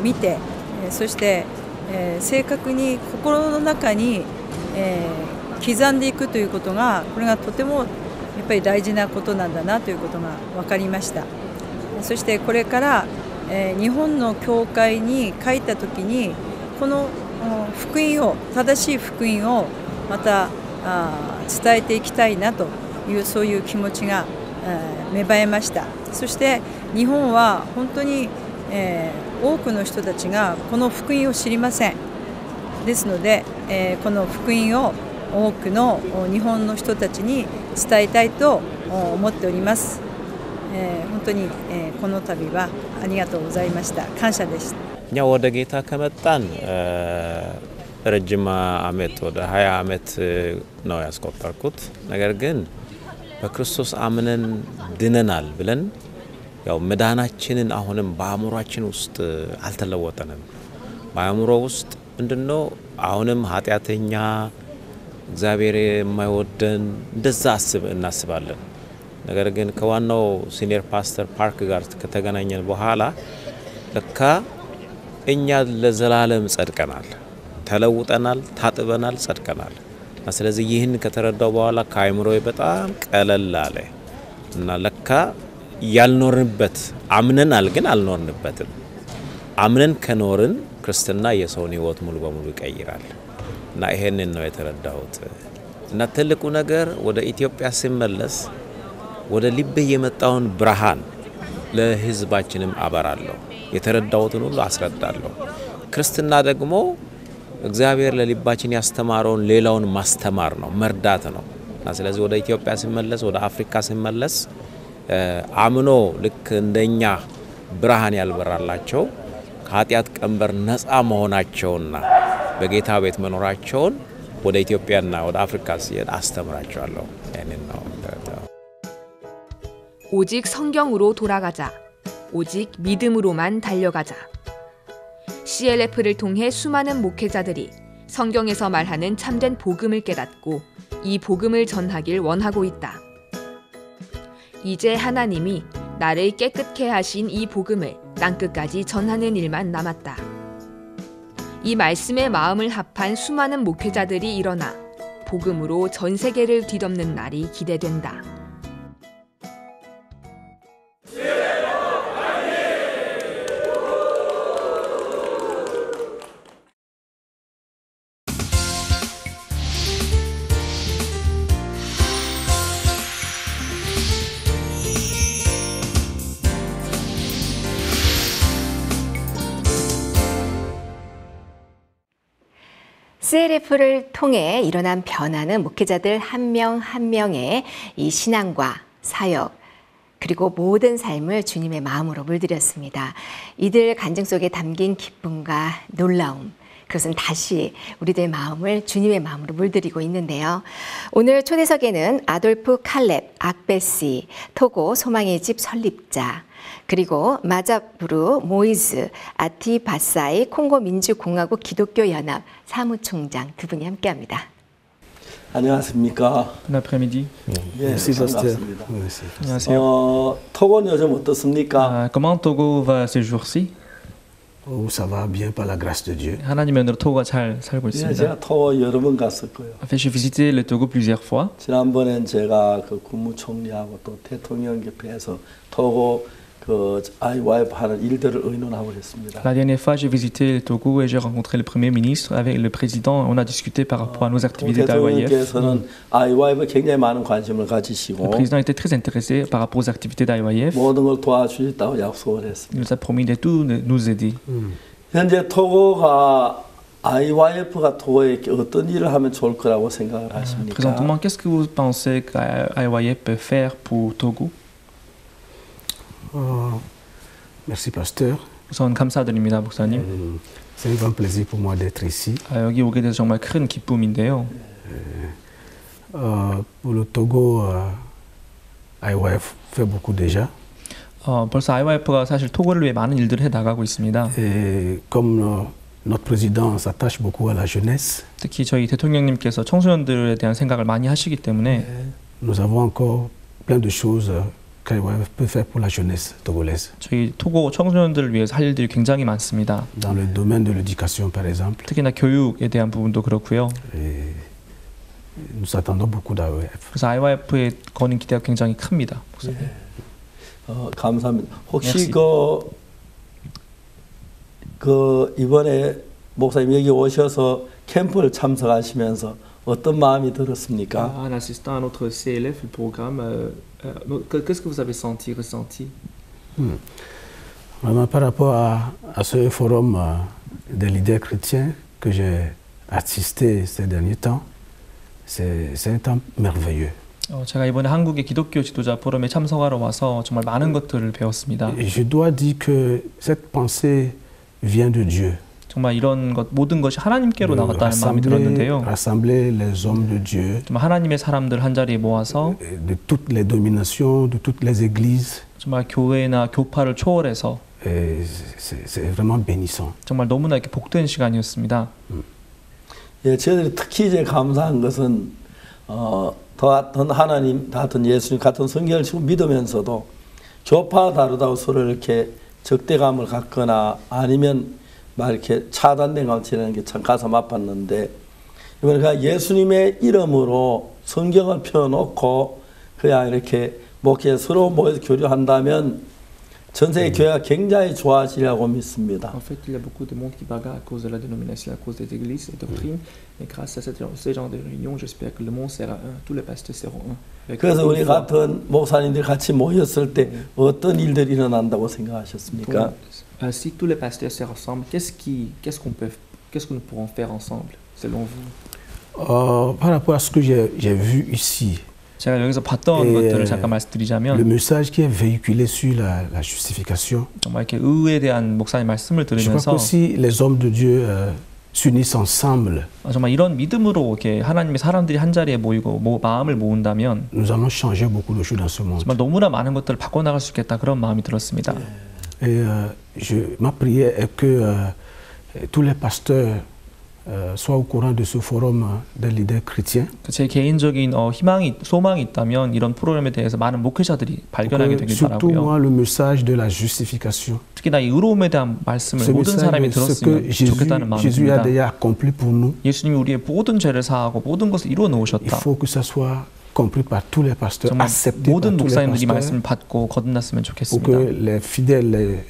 見て、そして、正確に心の中に、刻んでいくということが、これがとてもやっぱり大事なことなんだなということが分かりました。そしてこれから、日本の教会に書いたときにこの福音を、正しい福音をまた伝えていきたいなというそういう気持ちが芽生えました。そして日本は本当に、多くの人たちがこの福音を知りません。ですので、この福音を多くの日本の人たちに伝えたいと思っております。本当に、この度はありがとうございました。感謝です。እኛ ወደ ጌታ ከመጣን ረጅም ዓመት ወደ 20 ዓመት ነው ያስቆጠርኩት። ነገር ግን በክርስቶስ አምነን ድነናል ብለን ያው መዳናችንን አሁንም በአእምሮአችን ውስጥ አልተለወጠንም። በአእምሮ ውስጥ ምንድነው አሁንም ኃጢአተኛ እግዚአብሔር የማይወደን እንደዛ እናስባለን። ነገር ግን ከዋናው ሲኒየር ፓስተር ፓርክ ጋር ከተገናኘን በኋላ ለካ እኛ ለዘላለም ጸድቀናል፣ ተለውጠናል፣ ታጥበናል፣ ጸድቀናል። ስለዚህ ይህን ከተረዳው በኋላ ከአእምሮዬ በጣም ቀለል አለ እና ለካ ያልኖርንበት አምነናል ግን አልኖርንበትም። አምነን ከኖርን ክርስትና የሰውን ሕይወት ሙሉ በሙሉ ይቀይራል እና ይሄንን ነው የተረዳሁት። እና ትልቁ ነገር ወደ ኢትዮጵያ ሲመለስ ወደ ልቤ የመጣውን ብርሃን ለሕዝባችንም አበራለሁ፣ የተረዳሁትን ሁሉ አስረዳለሁ። ክርስትና ደግሞ እግዚአብሔር ለልባችን ያስተማረውን ሌላውን ማስተማር ነው፣ መርዳት ነው። እና ስለዚህ ወደ ኢትዮጵያ ሲመለስ፣ ወደ አፍሪካ ሲመለስ አምኖ ልክ እንደኛ ብርሃን ያልበራላቸው ከኃጢአት ቀንበር ነፃ መሆናቸውና በጌታ ቤት መኖራቸውን ወደ ኢትዮጵያና ወደ አፍሪካ ሲሄድ አስተምራቸዋለሁ። ያንን ነው። 오직 성경으로 돌아가자. 오직 믿음으로만 달려가자. CLF를 통해 수많은 목회자들이 성경에서 말하는 참된 복음을 깨닫고 이 복음을 전하길 원하고 있다. 이제 하나님이 나를 깨끗게 하신 이 복음을 땅끝까지 전하는 일만 남았다. 이 말씀에 마음을 합한 수많은 목회자들이 일어나 복음으로 전 세계를 뒤덮는 날이 기대된다. CLF를 통해 일어난 변화는 목회자들 한 명 한 명의 이 신앙과 사역 그리고 모든 삶을 주님의 마음으로 물들였습니다. 이들 간증 속에 담긴 기쁨과 놀라움, 그것은 다시 우리들의 마음을 주님의 마음으로 물들이고 있는데요. 오늘 초대석에는 아돌프 칼렙 악베시, 토고 소망의 집 설립자, 그리고 마자부르 모이즈 아티바사이 콩고 민주공화국 기독교 연합 사무총장 두 분이 함께합니다. 안녕하십니까. Bon après-midi. 예, 반갑습니다. 안녕하세요. 토고는 요즘 어떻습니까? Comment Togo va ces jours-ci? Oh, ça va bien par la grâce de Dieu. 하나님의 은혜로 토고가 잘 살고 예, 있습니다. 제가 토고 여러 번 갔었고요. En fait, j'ai visité le Togo plusieurs fois. 지난번엔 제가 그 국무총리하고 또 대통령 옆에서 토고 그 IYF 하는 일들을 의논하고 그랬습니다. La dernière fois, j'ai visité le Togo et j'ai rencontré le Premier ministre avec le président. On a discuté par rapport à nos activités d'IYF. 대통령께서는 IYF에 굉장히 많은 관심을 가지시고 Le président était très intéressé par rapport aux activités d'IYF. 모든 걸 도와주겠다고 약속을 했습니다. Il nous a promis de tout nous aider. 현재 토고가 IYF가 토고에 어떤 일을 하면 좋을 거라고 생각을 하십니까? Présentement, qu'est-ce que vous pensez qu'IYF peut faire pour Togo? Merci pasteur. 우선 감사드립니다, 목사님. C'est un grand plaisir pour moi d'être ici. 여기 오게 돼서 정말 큰 기쁨인데요. Pour le Togo, IYF fait beaucoup déjà. 벌써 IYF가 사실 토고를 위해 많은 일들을 해 나가고 있습니다. Et comme notre président s'attache beaucoup à la jeunesse, 특히 저희 대통령님께서 청소년들에 대한 생각을 많이 하시기 때문에 nous avons encore plein de choses qu'IYF peut faire pour la jeunesse togolaise. 저희 토고 청소년들을 위해서 할 일들이 굉장히 많습니다. Dans le domaine de l'éducation, par exemple. 특히나 교육에 대한 부분도 그렇고요. Et nous attendons beaucoup d'IYF. 그래서 IYF에 거는 기대가 굉장히 큽니다, 목사님. 감사합니다. 혹시 그 이번에 목사님 여기 오셔서 캠프를 참석하시면서 어떤 마음이 들었습니까? En assistant à notre CLF, le programme, qu'est-ce que vous avez ressenti? Vraiment, par rapport à ce forum des leaders chrétiens que j'ai assisté ces derniers temps, c'est un temps merveilleux. 제가 이번에 한국의 기독교 지도자 포럼에 참석하러 와서 정말 많은 것들을 배웠습니다. Je dois dire que cette pensée vient de Dieu. 정말 이런 것 모든 것이 하나님께로 나왔다는 마음이 들었는데요. Rassembler les hommes de Dieu. 정말 하나님의 사람들 한 자리에 모아서 de toutes les dominations, de toutes les églises. 정말 교회나 교파를 초월해서 c'est vraiment bénissant. 정말 너무나 이렇게 복된 시간이었습니다. 예, 저희들이 특히 이제 감사한 것은 같은 하나님, 같은 예수님, 같은 성경을 지고 믿으면서도 교파가 다르다고 서로 이렇게 적대감을 갖거나 아니면 막 이렇게 차단된 감을 지내는 게 참 가슴 아팠는데 이번에 그냥 예수님의 이름으로 성경을 펴놓고 그냥 이렇게 목회 서로 모여서 교류한다면 전 세계 교회가 굉장히 좋아지리라고 믿습니다. En fait, il y a beaucoup de monde qui bagarre à cause de la dénomination, à cause des églises et doctrines. Mais grâce à ce genre de réunion, j'espère que le monde sera un. Tous les pasteurs seront un. 그래서 우리 같은 목사님들 같이 모였을 때 어떤 일들이 일어난다고 생각하셨습니까? Si tous les pasteurs se rassemblent, qu'est-ce que nous pourrons faire ensemble, selon vous? Par rapport à ce que j'ai vu ici. 제가 여기서 봤던 것들을 잠깐 말씀드리자면 le message qui est véhiculé sur la justification. 정말 이렇게 의에 대한 목사님 말씀을 Je crois 들으면서 que si les hommes de Dieu s'unissent ensemble, 정말 이런 믿음으로 이렇게 하나님의 사람들이 한 자리에 모이고 마음을 모은다면 nous allons changer beaucoup de choses dans ce monde. 정말 너무나 많은 것들을 바꿔 나갈 수 있겠다 그런 마음이 들었습니다. Et ma prière est que tous les pasteurs soient au courant de ce forum des leaders chrétiens. 제 개인적인 소망이 있다면 이런 프로그램에 대해서 많은 목회자들이 발견하게 되길 Surtout 바라고요. moi le message de la justification. 특히나 이 의로움에 대한 말씀을 모든 사람이 들었으면 좋겠다는 마음이 Jésus a 듭니다. déjà accompli pour nous. 예수님이 우리의 모든 죄를 사하고 모든 것을 이루어 Il 놓으셨다. faut que ça soit compris par tous les pasteurs, 정말 accepté par 모든 tous les 목사님들이 pasteurs, 말씀을 받고 거듭났으면 pour 좋겠습니다. que les fidèles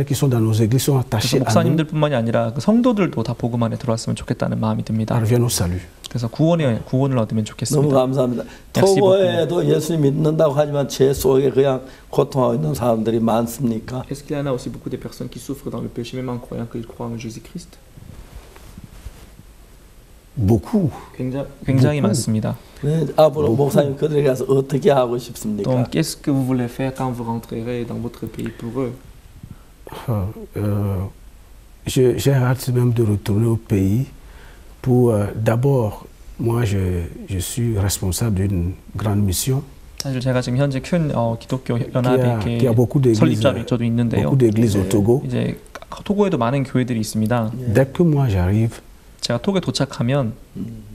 qui sont dans nos églises sont 그래서 attachés à nous, 목사님들뿐만이 아니라 그 성도들도 다 복음 안에 들어왔으면 좋겠다는 마음이 듭니다. parviennent au salut. 그래서 구원을 얻으면 좋겠습니다. 너무 감사합니다. 토고에도 예수님 믿는다고 하지만 죄 속에 그냥 고통하고 있는 사람들이 많습니까? Est-ce qu'il y en a aussi beaucoup de personnes qui souffrent dans le péché même en croyant qu'ils croient en Jésus-Christ? beaucoup. 굉장히 많습니다. 네, 앞으로 목사님 그들에게 가서 어떻게 하고 싶습니까? Donc, qu'est-ce que vous voulez faire quand vous rentrerez dans votre pays pour eux? J'ai hâte même de retourner au pays pour d'abord, moi je suis responsable d'une grande mission. 사실 제가 지금 현재 큰 기독교 qui 연합의 a beaucoup d'églises, 설립자도 있는데요. beaucoup d'églises au Togo. 이제 토고에도 많은 교회들이 있습니다. Dès que moi j'arrive, 제가 토고에 도착하면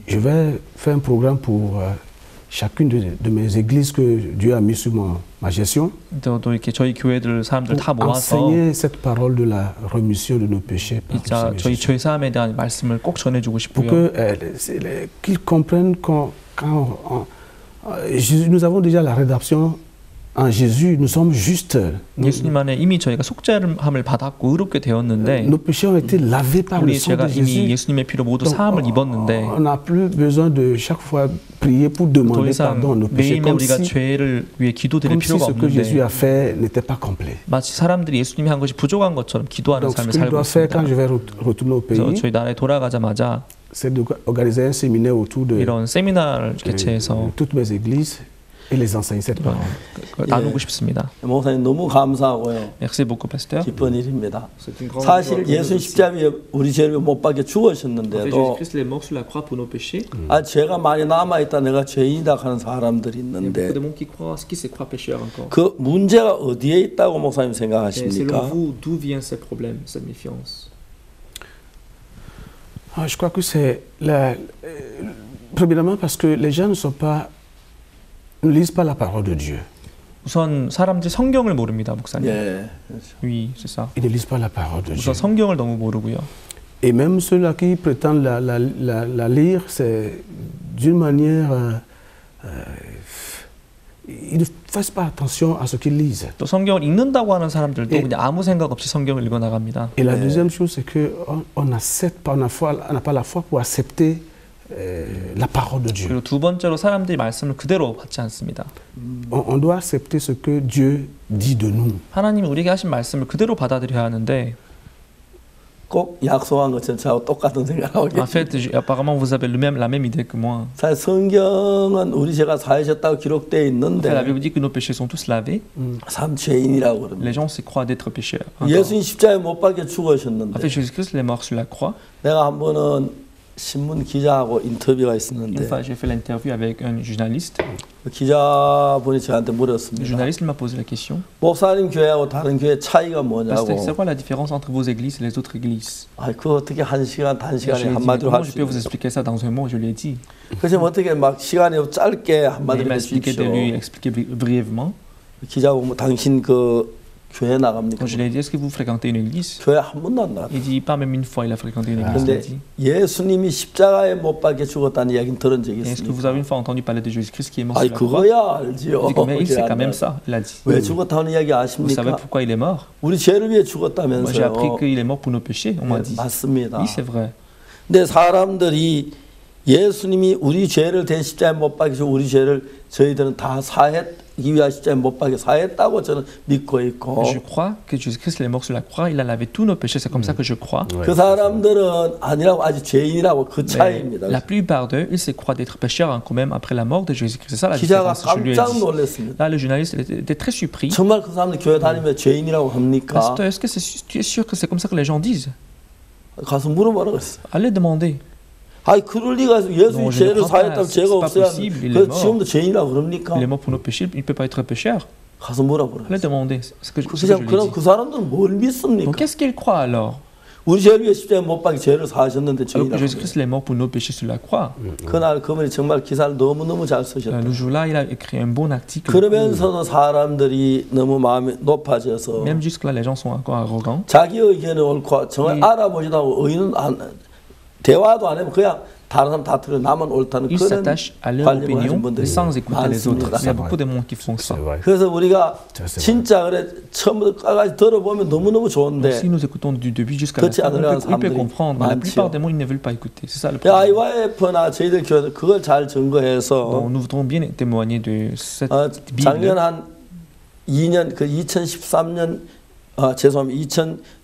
je vais faire un programme pour chacune de mes églises que Dieu a mis sous ma gestion. 또 이렇게 저희 교회들 사람들 다 모아서 enseigner cette parole de la remission de nos péchés. 저희 죄 사함에 대한 말씀을 꼭 전해주고 Pour 싶고요. qu'ils comprennent quand nous avons déjà la rédemption en Jésus, nous sommes justes. 예수님 안에 이미 저희가 속죄함을 받았고 의롭게 되었는데 Nos péchés ont été lavés par le 우리 sang de 제가 이미 Jésus. 예수님의 피로 모두 사함을 입었는데 On n'a plus besoin de chaque fois prier pour 더 demander 이상 pardon à nos péchés, 매일매일 comme 우리가 si, 죄를 위해 기도드릴 comme si 필요가 ce que Jésus 없는데 a fait n'était pas complet. 마치 사람들이 예수님이 한 것이 부족한 것처럼 기도하는 Donc ce 삶을 que je 살고 dois faire 있습니다. quand je vais retourner au 그래서 pays, 저희 나라에 돌아가자마자 c'est d'organiser un séminaire autour de 이런 세미나를 개최해서 toutes mes églises et les enseigner cette parole. 나누고 싶습니다. 목사님 너무 감사하고요. Merci beaucoup, pasteur. 기쁜 일입니다. C'est une grande 사실 joie. 예수님 십자가에 우리 죄를 못 박혀 En fait, 죽으셨는데도 Jésus-Christ est mort sur la croix pour nos péchés. 죄가 많이 남아 있다 내가 죄인이다 하는 사람들이 Il y a 있는데 beaucoup de monde qui croit, qui se croit pécheur encore. 그 문제가 어디에 있다고 목사님 Et selon 생각하십니까? vous, d'où vient ce problème, cette méfiance? Je crois que c'est premièrement parce que les gens ne lisent pas la parole de Dieu. 우선 사람들이 성경을 모릅니다, 목사님. 예. Oui, c'est ça. Ils ne lisent pas la parole de Dieu. 우선 성경을 너무 모르고요. Et même ceux-là qui prétendent la lire, c'est d'une manière... ils ne fassent pas attention à ce qu'ils lisent. 또 성경을 읽는다고 하는 사람들도 그냥 아무 생각 없이 성경을 읽어 나갑니다. Et la deuxième chose, c'est qu'on n'a pas la foi pour accepter la parole de Dieu. 그리고 두 번째로 사람들이 말씀을 그대로 받지 않습니다. On doit accepter ce que Dieu dit de nous. 하나님이 우리에게 하신 말씀을 그대로 받아들여야 하는데 꼭 약속한 것처럼 저하고 똑같은 생각하고 En fait, apparemment vous avez la même idée que moi. 사실 성경은 우리 죄가 사하셨다고 기록되어 있는데 La Bible dit que nos péchés sont tous lavés. 참 죄인이라고 그럽니다. Les gens se croient d'être pécheurs. 예수님 십자가에 못 박혀 죽으셨는데 En fait, Jésus-Christ est mort sur la croix. 내가 한 번은 신문 기자하고 인터뷰가 Une 있었는데 fois, j'ai fait l'interview avec un journaliste. 그 기자분이 저한테 Le 물었습니다. journaliste m'a posé la question. 목사님 교회하고 다른 교회 차이가 뭐냐고. Pasteur, c'est quoi la différence entre vos églises et les autres églises? 아, 그 어떻게 한 시간 Je lui 단시간에 ai dit, 한마디로 comment 할 je 수 peux vous 있는? expliquer ça dans un mot? Je lui ai dit. 그래서 어떻게 막 시간이 짧게 Il 한마디로 m'a expliqué de lui 해주십시오. expliquer brièvement. 기자가 뭐 당신 그 교회 나갑니까? Quand je lui ai dit, est-ce que vous fréquentez une église? 교회 한 번도 안 나갔다. Il dit, pas même une fois, il a fréquenté une église. Il a 근데 dit. 예수님이 십자가에 못 박혀 죽었다는 이야기는 들은 적이 Est-ce que vous 있습니까? avez une fois entendu parler de Jésus-Christ qui est mort 아이 sur la croix? 그거야 알지요. Il dit, mais il sait quand même ça. Il a dit. 왜 죽었다는 이야기 Vous savez 아십니까? pourquoi il est mort? 우리 죄를 위해 Moi, j'ai appris 죽었다면서요. qu'il est mort pour nos péchés. On m'a 네, dit. 맞습니다. Oui, c'est vrai. 근데 사람들이 예수님이 우리 죄를 대신 십자가에 못 박혀 우리 죄를 저희들은 다 사했기 위하여 십자가에 못 박혀 사했다고 저는 믿고 있고 Je crois que Jésus-Christ est mort sur la croix. Il a lavé tous nos péchés. C'est comme ça que je crois. 그 사람들은 아니라고 아직 죄인이라고 그 Mais 차이입니다. la plupart d'eux, ils se croient d'être pécheurs quand même après la mort de Jésus-Christ. C'est ça la 기자가 différence. Je lui ai 깜짝 dit. 놀랐습니다. Là, le journaliste était très surpris. 정말 그 사람들 교회 다니면 죄인이라고 합니까? Pasteur, est-ce que tu es sûr que c'est comme ça que les gens disent? 가서 물어보라 그랬어. Allez demander. 아이 그럴 리가 예수님 Non, je ne 죄를 crois pas. 사했다면 C'est 죄가 pas 없어야 possible. Il 그 est mort. 지금도 죄인이라고 그럽니까? Il est mort pour nos péchés. Il ne peut pas être pécheur. 가서 물어보라. Allez demander. C'est ce que je lui ai 그럼 dit. 그 사람들은 뭘 Donc, 믿습니까? qu'est-ce qu'ils croient alors? 우리 죄를 위해 십자가에 못 박혀 죄를 사하셨는데 Alors que 죄인이라고. Jésus-Christ est mort pour nos péchés sur la croix. 그날 그분이 정말 기사를 너무너무 잘 쓰셨다. Le jour-là, il a écrit un bon article. 그러면서도 사람들이 너무 마음이 높아져서 Même jusque-là, les gens sont encore arrogants. 자기 의견이 옳고 정말 알아보지도 않고 의는 대화도 안 하면 그냥 다른 사람 다 틀려 나만 옳다는 Ils 그런 s'attachent à leur 관념을 opinion 가진 분들이 sans écouter les autres. 많습니다. Il y a beaucoup de monde qui font ça. 그래서 우리가 진짜 그래 처음부터 끝까지 들어보면 너무너무 좋은데 Si nous écoutons du début jusqu'à la 그렇지 fin, 않으려는 on peut 사람들이 comprendre. Mais la 많죠. plupart des gens, ils ne veulent pas écouter. C'est ça le problème. IYF나 저희들 교회도 그걸 잘 증거해서 Donc, nous voudrons bien témoigner de cette Bible. 작년 한 2년 그 2013년 죄송합니다.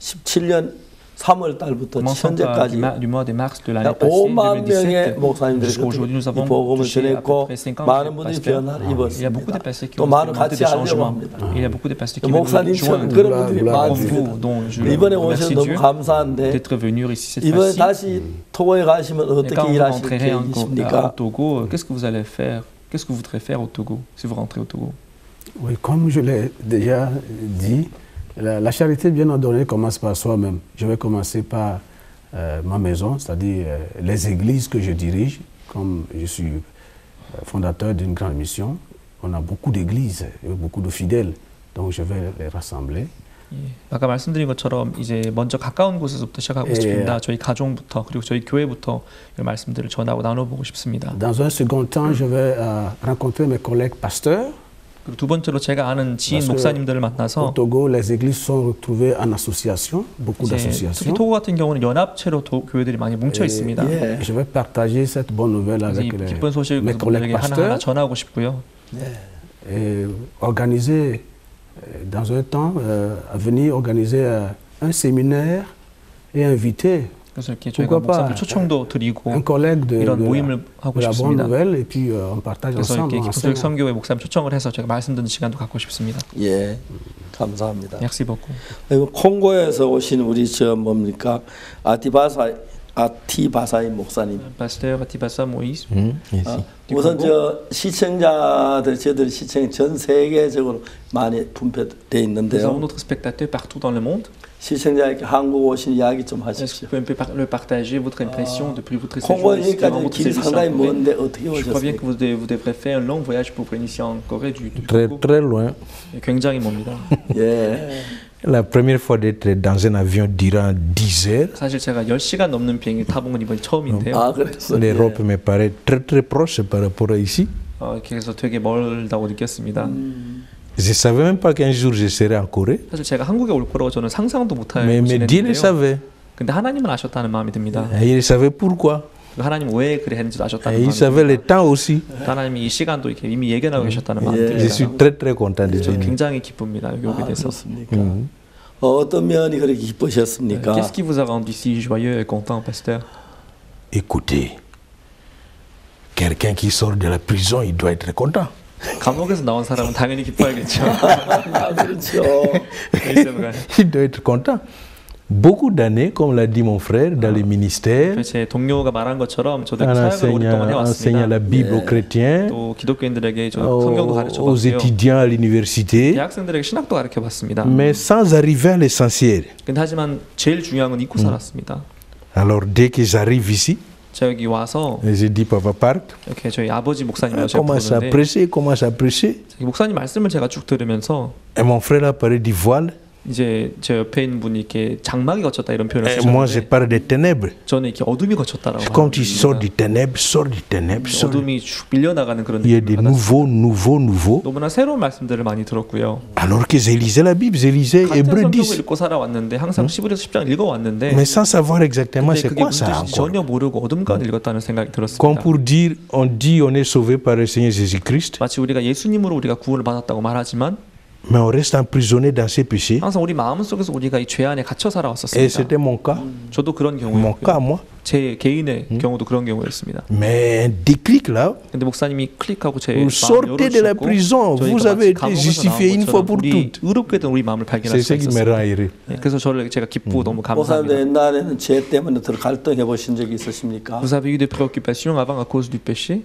2017년 3월 달부터 현재까지 du mois de mars de l'année 약 passée, 5만 명의 2017, 목사님들이 jusqu'à aujourd'hui, nous 이 avons 복음을 touché à peu 전했고 près 50 많은 분들이 pasteurs. 변화를 Il y a beaucoup de 입었습니다. pasteurs qui 또 ont 많은 expérimenté 같이 des 하려고 changements. 합니다. Et il y a beaucoup de pasteurs qui veulent 목사님처럼 joindre 그런 분들이 comme 많습니다. vous, dont je 이번에 remercie 오셔서 너무 Dieu 감사한데 d'être venu ici cette 이번에 fois-ci. 다시 토고에 가시면 Et quand 어떻게 vous 일하실 rentrerez au 계획이십니까? Togo, qu'est-ce que vous allez faire? Qu'est-ce que vous voudrez faire au Togo si vous rentrez au Togo? Oui, comme je l'ai déjà dit, la charité bien ordonnée commence par soi-même. Je vais commencer par ma maison, c'est-à-dire les églises que je dirige. Comme je suis fondateur d'une grande mission, on a beaucoup d'églises et beaucoup de fidèles, donc je vais les rassembler. 아까 말씀드린 것처럼 이제 먼저 가까운 곳에서부터 시작하고 싶습니다. 저희 가정부터 그리고 저희 교회부터 이런 말씀들을 전하고 나눠보고 싶습니다. Dans un second temps, je vais rencontrer mes collègues pasteurs. 그리고 두 번째로 제가 아는 지인 목사님들을 만나서 au Togo, les églises sont retrouvées en association, beaucoup d'associations. 특히 토고 같은 경우는 연합체로 교회들이 많이 뭉쳐 있습니다. Je vais partager cette bonne nouvelle avec 기쁜 소식을 mes collègues 그분들에게 하나하나 pasteurs 전하고 싶고요. et organiser dans un temps à venir organiser un séminaire et inviter 그래서 이렇게 저희가 목사님들 초청도 드리고 un collègue de 이런 모임을 하고 la bonne 싶습니다. nouvelle et puis on partage 그래서 ensemble. 이렇게 기쁨소식 선교회 목사님 초청을 해서 제가 말씀 듣는 시간도 갖고 싶습니다. 예, 감사합니다. Merci beaucoup. 그리고 콩고에서 오신 우리 저 뭡니까 아티바사이 목사님. Pasteur Atibasa Moïse. 우선 저 시청자들 저희들 시청 전 세계적으로 많이 분포돼 Nous 있는데요. avons notre spectateur partout dans le monde. 시청자에게 한국 오신 이야기 좀 Est-ce 하십시오. que vous pouvez le partager, votre impression depuis votre séjour 콩고 ici, durant 여기까지 votre 길이 séjour 상당히 en Corée? 먼데 어떻게 Je crois bien que 오셨습니까? vous devrez faire un long voyage pour vous initier en Corée du Très, Togo. très loin. 굉장히 멉니다. 예. La première fois d'être dans un avion durant 10 heures, 사실 제가 10시간 넘는 비행기 타본 건 이번이 처음인데요. 아 그래서 l'Europe me paraît très très proche par rapport à ici. 그래서 되게 멀다고 느꼈습니다. Je ne savais même pas qu'un jour je serais en Corée. 사실 제가 한국에 올 거라고 저는 상상도 못할 Mais Dieu le 곳이었는데요. savait. 근데 하나님은 아셨다는 마음이 듭니다. Et il savait pourquoi. 하나님 왜 그래 했는지도 Et 아셨다는 il 마음이 savait le 듭니다. temps aussi. 하나님이 이 시간도 이렇게 이미 예견하고 계셨다는 마음이 Je 듭니다. suis très très content de 저는 venir. 굉장히 기쁩니다. 여기 오게 돼서. 그렇습니까? 어떤 면이 그렇게 기쁘셨습니까? Qu'est-ce qui vous a rendu si joyeux et content, pasteur? Écoutez, quelqu'un qui sort de la prison, il doit être content. 감옥에서 나온 사람은 당연히 기뻐야겠죠. 그렇죠. Il doit être content. Beaucoup d'années, comme l'a dit mon frère, dans les ministères, 제 동료가 말한 것처럼 저도 on 사역을 오랫동안 enseigne 해왔습니다. la Bible aux chrétiens, 또 기독교인들에게 저 성경도 가르쳐 aux 봤고요. étudiants à l'université, 대학생들에게 신학도 가르쳐 봤습니다. mais sans arriver à l'essentiel. 근데 하지만 제일 중요한 건 잊고 살았습니다. Alors dès que j'arrive ici, 제가 여기 와서 je dis Papa Park, 이렇게 저희 아버지 목사님을 제가 commence à 부르는데 prêcher, commence à prêcher. 목사님 말씀을 제가 쭉 들으면서 Et mon frère a parlé du voile. 이제 제 옆에 있는 분이 이렇게 장막이 걷혔다 이런 표현을 Et moi, je 쓰셨는데 parle des ténèbres. 저는 이렇게 어둠이 걷혔다라고 Comme tu 합니다. sors du ténèbre, sors du ténèbre, sors. 어둠이 쭉 밀려나가는 그런 Il y a des 느낌을 nouveaux. 너무나 새로운 말씀들을 많이 들었고요. Alors que j'ai lisé la Bible, j'ai lisé 같은 Hébreux 성경을 10. 읽고 살아왔는데 항상 11에서 10장 읽어왔는데 Mais sans savoir exactement 근데 c'est 그게 quoi 무슨 ça 뜻인지 encore. 전혀 모르고 어둠 가운데 읽었다는 생각이 Comme 들었습니다. pour dire, on dit on est sauvé par le Seigneur Jésus-Christ, 마치 우리가 예수님으로 우리가 구원을 받았다고 말하지만 mais on reste emprisonné dans ses péchés. 항상 우리 마음 속에서 우리가 이 죄 안에 갇혀 Et 살아왔었습니다. c'était mon cas, 저도 그런 mon cas 경우였고요. moi. 제 개인의 경우도 그런 경우였습니다. Mais un déclic là, 근데 목사님이 클릭하고 제 vous 마음을 sortez de la 열어주셨고 prison, vous 저희가 avez 마치 été 감옥에서 justifié 나온 une fois 것처럼 pour 우리 toutes. 의롭게 된 우리 마음을 발견할 C'est 수 ce qui me rend 있었습니다. heureux. 그래서 저를 제가 기쁘고 너무 목사님도 감사합니다. 옛날에는 죄 때문에 더 갈등해 보신 적이 있으십니까? Vous avez eu des préoccupations avant à cause du péché?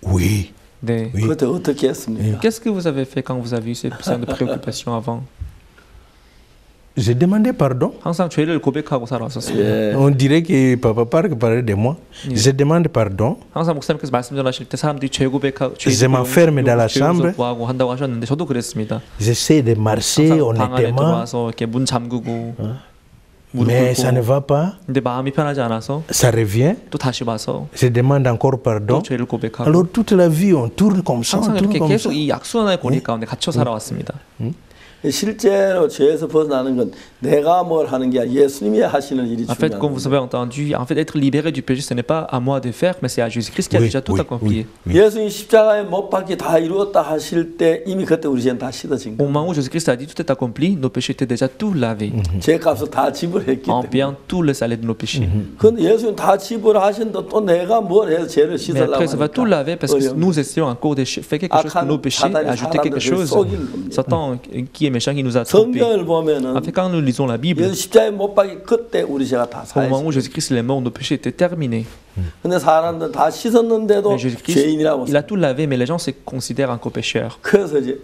Oui. 네. 그때 어떻게 했습니까? Qu'est-ce que vous avez fait quand vous avez eu ces de préoccupations avant? J'ai demandé pardon. 항상 죄를 고백하고 살아왔었습니다. On dirait que Papa Park parlait de moi. Je demande pardon. 항상 목사님께서 말씀 전하실 때 사람들이 죄 고백하고 Je m'enferme dans la chambre. 구하고 한다고 하셨는데 저도 그랬습니다. J'essaie de marcher 방 안에 honnêtement, 들어와서 이렇게 문 잠그고 무릎 mais ça ne 꿇고 va pas. 근데 마음이 편하지 않아서 Ça revient. 또 다시 와서 Je demande encore 또 pardon. 죄를 고백하고 Alors toute la vie, on tourne comme ça, on 항상 tourne 이렇게 comme ça. 계속 이 악순환의 고리 가운데 갇혀 살아왔습니다. 실제로 죄에서 벗어나는 건 내가 뭘 하는 게 아니라 예수님이 하시는 일이 En fait, 중요한 comme vous avez entendu, en fait, être libéré du péché, ce n'est pas à moi de faire, mais c'est à Jésus-Christ qui a déjà tout accompli. 예수님 십자가에 못 박기 다 이루었다 하실 때 이미 그때 우리 죄는 다 씻어진 Au 거예요. moment où Jésus-Christ a dit tout est accompli, nos péchés étaient déjà tout lavés, 죄값을 다 지불했기 en 때문에. payant tout le salaire de nos péchés. 그런데 예수님 다 지불하신데 또 내가 뭘 해서 죄를 Mais 씻으려고 après, ça va tout 하니까 laver parce que nous essayons encore de faire quelque chose pour nos péchés, ajouter quelque chose. Satan, qui est méchant, qui nous a trompés. 성경을 보면은 En fait, quand nous lisons la Bible, 예수 십자가에 못 박기 그때 우리 죄가 다 au moment où 사해져. Jésus-Christ est mort, nos péchés étaient terminés. 근데 사람들 다 씻었는데도 Mais Jésus-Christ, 죄인이라고. il a tout lavé, mais les gens se considèrent encore pécheurs. 그래서 이제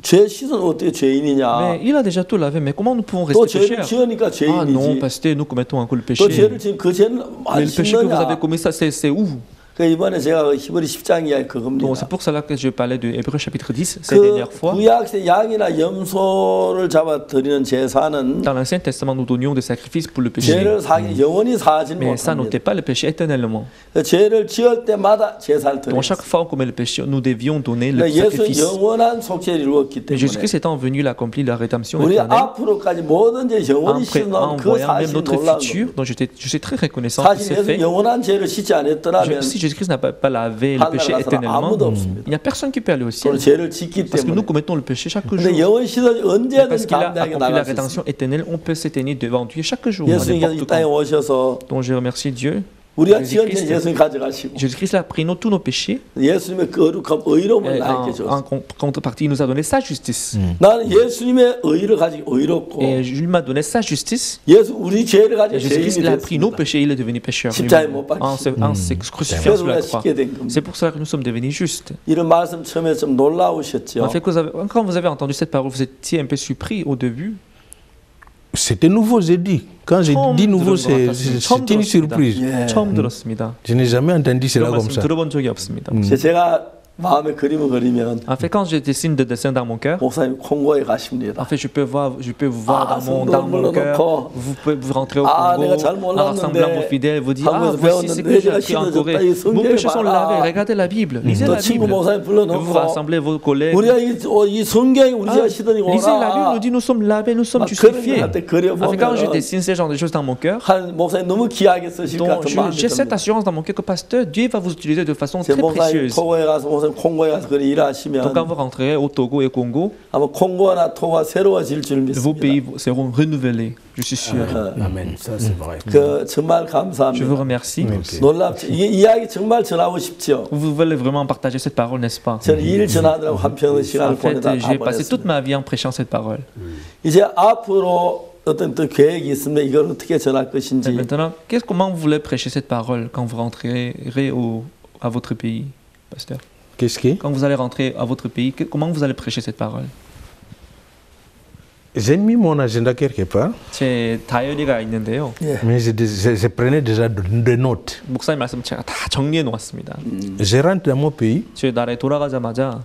죄 씻은 어떻게 죄인이냐? Mais il a déjà tout lavé, mais comment nous pouvons 또 rester 죄를 pécheurs? 지으니까 Ah non, 죄인이지. pasteur, nous commettons encore le 또 péché. 죄를 지은 그 죄는 Mais 안 le péché que vous avez 씻느냐? commis, ça, c'est où? 그 이번에 제가 그 히브리 10장 이야기 Donc 그겁니다. c'est pour cela que je parlais de Hébreux chapitre 10 ces 그 dernières fois. 구약시대 양이나 염소를 잡아 드리는 제사는 Dans l'Ancien Testament, nous donnions des sacrifices pour le péché. 죄를 사기 영원히 사하지는 Mais ça 못합니다. n'ôtait pas le péché éternellement. 그 죄를 지을 때마다 제사를 드려요. Donc chaque fois qu'on commet le péché, nous devions donner le 그러니까 예수 sacrifice. 영원한 속죄를 이루었기 Mais 때문에 Jésus-Christ étant venu l'accomplir la rédemption 우리 éternelle, 앞으로까지 뭐든지 영원히 씻는 en 그 voyant même 사실이 notre 놀라운 futur, 거예요. dont je suis très reconnaissant pour 사실 ce fait. 예수 영원한 죄를 씻지 않았더라면 Si Jésus-Christ n'a pas lavé le 하늘 péché 나가서는 éternellement, 아무도 없습니다. il n'y a personne qui peut aller au ciel. 우리 죄를 짓기 Parce que nous 때문에. commettons le péché chaque jour. 근데 영원히 씻어 Mais 언제든지 parce qu'il a 담대하게 accompli la 나갈 수 있습니다. rédemption éternelle, on peut se tenir devant Dieu chaque jour. 예수님께서 이 n'importe 땅에 quand. 오셔서 Donc je remercie Dieu. 우리가 지은 죄 예수님 가져가시고 Jésus-Christ a pris tous nos péchés. 예수님의 거룩함 의로움을 Et 나에게 en 줬어요. contrepartie, il nous a donné sa justice. 나는 예수님의 의를 가지고 의롭고 Et il m'a donné sa justice. 예수 우리 죄를 Et 가지고 Jésus-Christ il 죄인이 a pris nos 됐습니다. péchés, il est devenu pécheur. 십자가에 lui-même. 못 박히시고. En se crucifiant 그래서 sur la 우리가 croix. 쉽게 된 겁니다. C'est pour cela que nous sommes devenus justes. 이런 말씀 처음에 좀 놀라우셨죠. En fait, quand vous avez entendu cette parole, vous étiez un peu surpris au début. C'était nouveau, j'ai dit. Quand j'ai dit nouveau, c'était une surprise. 처음 들었습니다. Je n'ai jamais entendu cela 그런 comme 말씀 ça. 들어본 적이 없습니다. 제가 마음에 그림을 그리면 En fait, quand je dessine des dessins dans mon cœur, 목사님 콩고에 가십니다. en fait, je peux vous voir Ah, dans mon cœur. 불러놓고. Vous pouvez vous rentrer au Ah, Congo 내가 잘 en 몰랐는데 rassemblant vos fidèles. Vous dire, ah, 한국에서 voici ce 배웠는데 que j'ai 내가 appris en 신어졌다. Corée. 이 Vos 성경에 péchés sont 봐라. lavés. Regardez la Bible. Lisez 또 la 친구 Bible. 목사님 Vous 불러놓고 rassemblez vos collègues. 우리가 이 성경이 우리 죄 씻으니 Lisez la Bible, nous 오라. dit nous sommes lavés, nous sommes 막 justifiés. 그런 것 같아. En fait, quand je 그려보면 dessine ce genre de choses dans mon cœur, 한 목사님 너무 귀하게 쓰실 것 donc 같은 마음이 j'ai cette 듭니다. assurance dans mon cœur que pasteur, Dieu va vous utiliser de façon 제 très 목사님 précieuse. 토고에 가서 목사님 콩고에 가서 그런 일을 하시면 Donc quand vous rentrerez au Togo et Congo, 아마 콩고나 토고가 새로워질 줄 vos 믿습니다. pays seront renouvelés, je suis sûr. Amen. Ça, c'est vrai. 그 정말 Je vous 감사합니다. remercie. 놀랍죠. 이 이야기 정말 전하고 싶죠. Vous voulez vraiment partager cette parole, n'est-ce pas? 저는 일 전하느라고 한편의 시간을 En fait, 보내다 j'ai passé toute 보냈습니다. ma vie en prêchant cette parole. 이제 앞으로 어떤 또 계획이 있으면 이걸 어떻게 전할 Et 것인지 maintenant, comment vous voulez prêcher cette parole quand vous rentrerez à votre pays, pasteur? Qu'est-ce qui? Quand vous allez rentrer à votre pays, comment vous allez prêcher cette parole? J'ai mis mon agenda quelque part, 제 다이어리가 있는데요. mais je prenais déjà des notes. 목사님 말씀 제가 다 정리해 놓았습니다. Je rentre dans mon pays, 제 나라에 돌아가자마자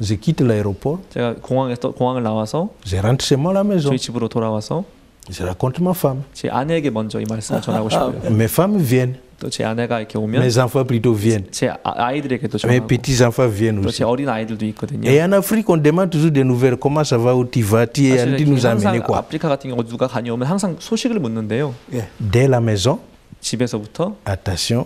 je quitte l'aéroport, 제가 공항을 나와서 je rentre chez moi à la maison, 저희 집으로 돌아와서 je raconte ma femme. 제 아내에게 먼저 이 말씀을 전하고 싶어요. Mes femmes viennent, 또 제 아내가 이렇게 오면 mes enfants plutôt viennent, 제 아이들에게도 mes 전하고 petits-enfants viennent 또 aussi. 제 어린 아이들도 있거든요. Et en Afrique, on demande toujours des nouvelles. Comment ça va, où tu vas, tu es 사실 allé nous amener 항상 quoi? 아프리카 같은 경우 누가 다녀오면 항상 소식을 묻는데요. Dès la maison, 집에서부터 attention,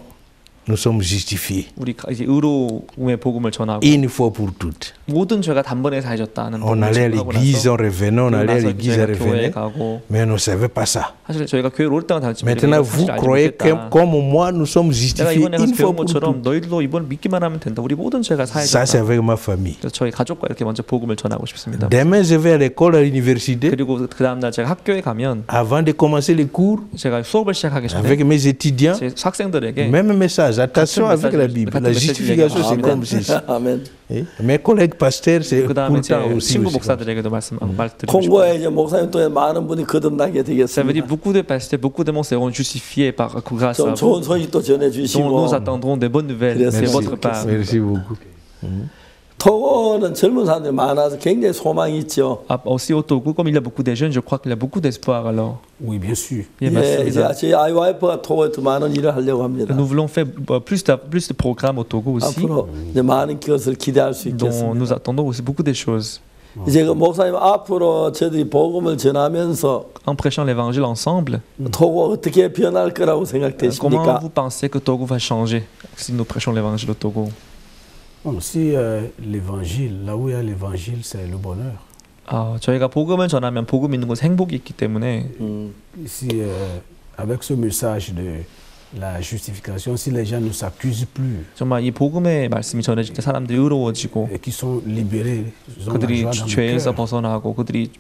nous sommes justifiés. 우리 이제 의로움의 복음을 전하고 Une fois pour toutes. 모든 죄가 단번에 사해졌다는 On 복음을 allait à 전하고 l'église, on 나서 revenait, on allait à 나서 l'église, on 저희가 교회에 revenait. 가고 Mais on ne savait pas ça. 사실 저희가 교회를 올 때만 다녔지만 Maintenant, vous 사실 알지 croyez que, 못했다. comme moi, nous sommes 내가 justifiés 이번에 가서 une fois 배운 pour 것처럼 toutes. 너희들도 이번 믿기만 하면 된다. 우리 모든 죄가 Ça, c'est 사해졌다. avec ma famille. 그래서 저희 가족과 이렇게 먼저 복음을 전하고 싶습니다. Demain, je vais à l'école, à l'université. 그리고 그 다음 날 제가 학교에 가면 Avant de commencer les cours, 제가 수업을 시작하기 전에 avec mes étudiants, 제 학생들에게 même message. Attention 같은 avec la 메시지를- Bible. 같은 La 메시지를 justification, c'est 얘기합니다. comme ceci. 아멘. Et mes collègues pasteurs, c'est 그 pour 다음에 le 제 temps aussi. 친구 aussi. 목사들에게도 말씀드리고 싶어요. 콩고에 이제 목사님 또한 많은 분이 거듭나게 Ça veut dire 되겠습니다. beaucoup de pasteurs, beaucoup de monde seront justifiés grâce à 좀 vous. 좋은 소식도 Donc 전해주시고 nous attendrons des bonnes nouvelles de Merci. votre part. Merci beaucoup. 토고는 젊은 사람들이 많아서 굉장히 소망이 있죠. Aussi au Togo, comme il y a beaucoup de jeunes, je crois qu'il y a beaucoup d'espoir alors. Oui, bien sûr. 예, 예, 이제 맞습니다. 저희 아이와이프가 토고에 더 많은 일을 하려고 합니다. Nous voulons faire plus de programmes au Togo aussi, 앞으로 이제 많은 것을 기대할 수 dont 있겠습니다. nous attendons aussi beaucoup de choses. 이제 그 목사님 앞으로 저들이 복음을 전하면서 En prêchant l'évangile ensemble, 토고 어떻게 변할 거라고 comment 생각되십니까? vous pensez que Togo va changer si nous prêchons l'évangile au Togo? Bon, si l'évangile, là où il y a l'évangile, c'est le bonheur. 저희가 복음을 전하면 복음 있는 곳에 행복이 있기 때문에 Si avec ce message de la justification, si les gens ne s'accusent plus, 정말 이 복음의 말씀이 전해질 때 사람들이 의로워지고 et qui sont libérés, ils ont la 그들이 joie dans le 죄에서 cœur. 벗어나고 그들이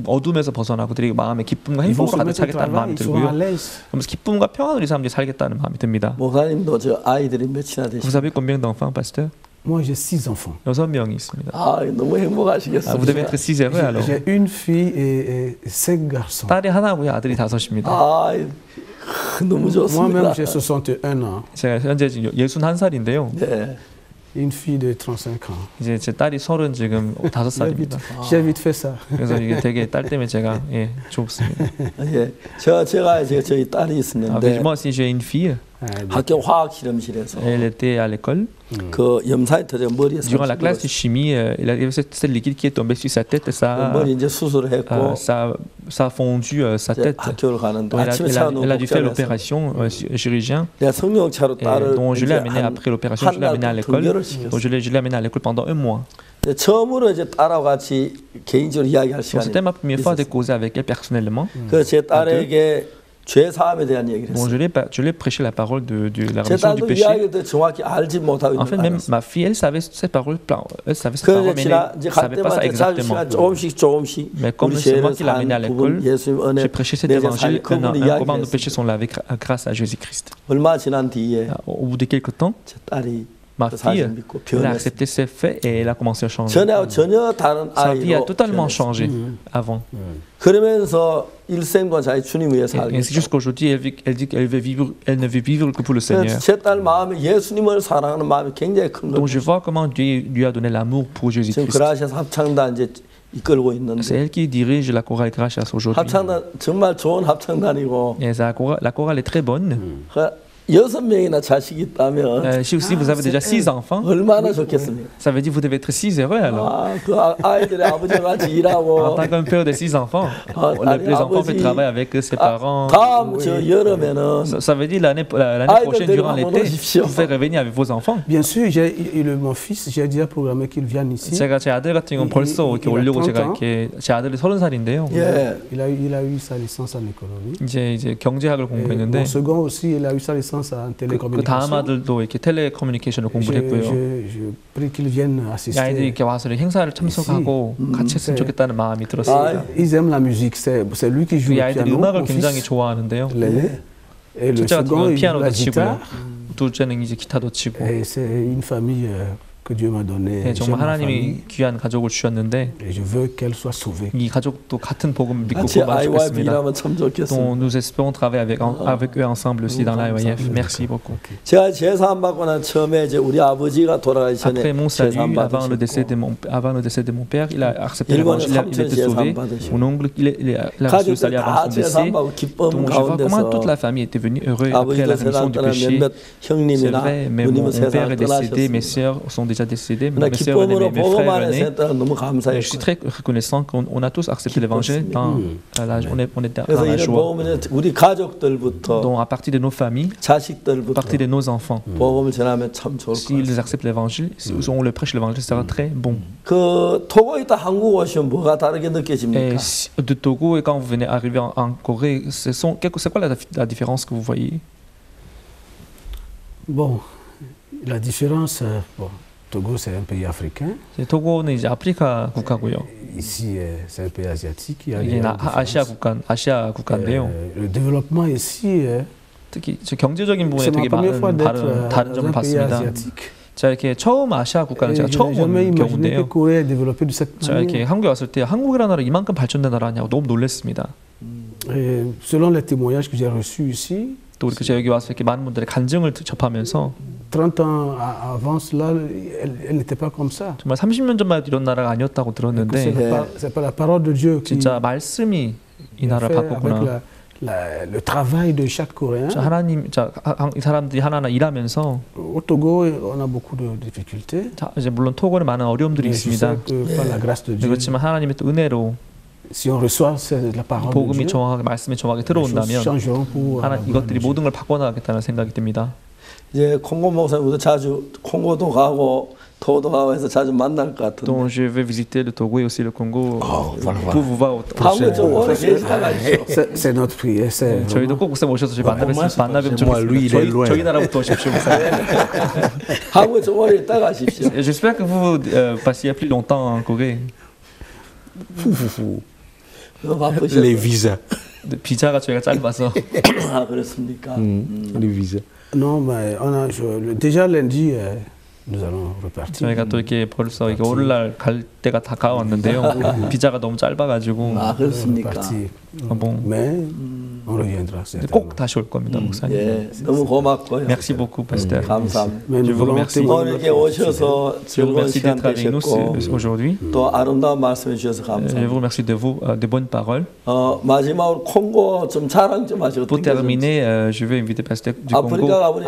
어둠에서 벗어나고 그들이 마음에 기쁨과 Ils vont 행복을 se 가득 mettre au 차겠다는 마음이 travail, ils seront à 들고요. l'aise. 그러면서 기쁨과 평안으로 이 사람들이 살겠다는 마음이 듭니다. 목사님도 저 아이들이 몇이나 Vous 되십니까? savez combien d'enfants, pasteur? Moi, j'ai 6 enfants. 6명이 있습니다. 아, 너무 행복하시겠습니다. Vous devez être 6 heureux alors. J'ai une fille et 5 garçons. 딸이 하나고요, 아들이 5입니다. 아, 너무 좋습니다. Moi-même, j'ai 61 ans. 제가 현재 지금 61살인데요. 네. Une fille de 35 ans. 이제 제 딸이 30 지금 5살입니다. J'ai vite fait ça. 그래서 이게 되게 딸 때문에 제가 좋습니다. 예, 제가 이제 저희 딸이 있었는데 moi aussi j'ai une fille. 학교 화학 실험실에서 Elle était à l'école. 그 염산이 터져 머리에 Durant la classe de chimie, il y avait ce liquide qui est tombé sur sa tête et ça, 머리 이제 수술을 했고 ça a fondu sa tête. 학교를 가는데 Donc, 아침에 차 elle a dû faire l'opération chirurgien. 내가 성령차로 딸을 Donc je l'ai amené après l'opération, je l'ai amené à l'école. Donc je l'ai amené à l'école pendant 1 mois. 처음으로 이제 딸하고 같이 개인적으로 이야기할 시간이 C'était ma première fois de causer avec elle personnellement. 그 제 딸에게 죄 사함에 대한 얘기를 Bon, 했어요. je lui ai prêché la parole de la 제 rémission du 딸도 péché. 이야기를 정확히 알지 못하고 En fait, 있는 même 거예요. ma fille, elle savait cette parole, elle savait cette parole, mais elle ne savait pas ça exactement. 조금씩 Mais comme c'est moi qui l'ai amené à l'école, j'ai prêché cet évangile, comment nos péchés sont lavés grâce à Jésus-Christ. 얼마 지난 뒤에 Au bout de quelques temps, 제 딸이 ma fille elle a accepté ses faits et elle a commencé à changer. 전혀 다른 Sa vie a 아이로 totalement changé avant. 그러면서 일생과 자기 주님 위해 살고 Et jusqu'aujourd'hui, elle dit qu'elle ne veut vivre que pour le Seigneur. 제딸 마음에 예수님을 사랑하는 마음이 굉장히 큰 Donc 거예요. je vois comment Dieu lui a donné l'amour pour 지금 Jésus-Christ. 그라시아스 합창단 이제 이끌고 C'est 있는데 elle qui dirige la chorale Gracias aujourd'hui. 합창단 정말 좋은 합창단이고 Et la chorale est très bonne. 6명이나 자식이 있다면 Si vous avez déjà 6 enfants, 얼마나 좋겠습니까? ça veut dire que vous devez être 6 heureux alors. 아, 그 아이들의 아버지와 같이 일하고 En tant qu'un père de 6 enfants, les enfants peuvent travailler avec ses parents. 다음 저 여름에는 Ça veut dire l'année prochaine, durant l'été, vous pouvez revenir avec vos enfants. Bien sûr, mon fils, j'ai déjà programmé qu'il vienne ici. 제가 제 아들 같은 경우는 벌써 이렇게 오려고 제가 이렇게 제 아들이 30살인데요. Il a eu sa licence en économie. 이제 경제학을 공부했는데 Mon second aussi, il a eu sa licence en 그 télécommunication. 다음 아들도 이렇게 텔레커뮤니케이션을 공부를 했고요. Je prie qu'il vienne assister. 아이들이 이렇게 와서 행사를 참석하고 같이 했으면 좋겠다는 마음이 들었습니다. Ils aiment la musique, c'est lui qui joue 이 le 아이들이 piano. 음악을 mon 굉장히 fils, 좋아하는데요. l'aîné. Et le 첫째 같은 second, 경우는 il joue 피아노도 la 치고요. guitare. 둘째는 이제 기타도 치고. Et c'est une famille que Dieu m'a donnée. 네, J'aime 정말 ma 하나님이 famille. 귀한 가족을 주셨는데 Et je veux qu'elle soit sauvée. 이 가족도 같은 복음을 믿고 같이 뽑아 아이와 주겠습니다. 일하면 참 Donc 좋겠습니다. nous espérons travailler avec eux ensemble aussi dans l'IYF. Merci beaucoup. 제가 제사함 받고 난 처음에 이제 우리 아버지가 돌아가기 전에 Après mon salut, 제사함 avant le décès de mon père, il a accepté l'évangile, il était sauvé. Mon oncle, il a reçu le salut avant son décès. Donc je vois comment toute la famille était venue heureuse après la rémission du péché. C'est vrai, mais mon père est décédé, mes sœurs sont déjà décédées, mes sœurs et mes frères aînés. Et je suis très reconnaissant qu'on a tous accepté l'évangile on est dans la 그래서 joie. 보면 우리 가족들부터 Donc à partir de nos familles, à 자식들부터 partir de nos enfants, 복음을 전하면 참 좋을 것 같아요. s'ils acceptent l'évangile, si on le prêche l'évangile, ça sera très bon. 그 토고에 있다 한국 오시면 뭐가 다르게 느껴집니까? Et de Togo, et quand vous venez arriver en Corée, c'est quoi la différence que vous voyez? Bon, la différence, bon, Togo c'est un pays africain. 토고는 이제 아프리카 국가고요. Ici c'est un pays asiatique. Il y a 이게 아시아 국가인데요. Le développement ici, 특히 경제적인 부분에 c'est 되게 ma première fois 많은 d'être 다른 dans 점을 un pays 봤습니다. asiatique. 제가 이렇게 처음 아시아 국가는 제가 처음 jamais 온 imaginé que 경우인데요. Corée est développée de cette 제가 이렇게 manière. 한국에 왔을 때 한국이라는 나라 이만큼 발전된 나라냐고 너무 놀랐습니다. Et selon les témoignages que j'ai reçus ici, 또 이렇게 제가 여기 와서 이렇게 많은 분들의 간증을 접하면서 30 ans avant cela, elle n'était pas comme ça. 정말 30년 전만 해도 이런 나라가 아니었다고 C'est 들었는데 pas la parole de Dieu qui 진짜 말씀이 이 나라를 fait avec 바꿨구나. le travail de chaque Coréen. 이 사람들이 하나하나 일하면서 Au Togo, on a beaucoup de difficultés. 이제 물론 토고는 많은 어려움들이 있습니다. Par la grâce de Dieu. 그렇지만 하나님의 또 은혜로 Si on reçoit la parole de 복음이 Dieu, 정확하게 말씀이 정확하게 들어온다면 이것들이 모든 걸 바꿔나가겠다는 생각이 듭니다. 이제 콩고 목사님도 자주 콩고도 가고 토고도 가고 해서 자주 만날 것 같은데. Donc je vais visiter le Togo et aussi le Congo pour vous voir au 한국에 좀 오래 계시다가 C'est notre prière. 저희도 꼭 목사님 오셔서 만나뵙으면 좋겠습니다. 저희 나라부터 오십시오. 한국에 좀 오래 있다 가십시오. J'espère que vous passiez plus longtemps en Corée. Les visas. 비자가 저희가 짧아서. 아 그렇습니까? Les visas. Non, mais on a déjà lundi. Nous allons repartir. 저희가 또 이렇게 벌써 이게 오늘날 갈 때가 다가왔는데요. 비자가 너무 짧아가지고. 아 그렇습니까? Mais on reviendra. 꼭 다시 올 겁니다, 목사님. 예, 너무 고맙고요. Merci beaucoup, pasteur. 감사합니다. Je vous remercie. 오늘께 오셔서 즐거운 시간 되셨고 aujourd'hui. 또 아름다운 말씀해 주셔서 감사합니다. Je vous remercie de vous, de bonnes paroles. 마지막으로 콩고 좀 자랑 좀 하시고. Pour terminer, je vais inviter pasteur du Congo à vous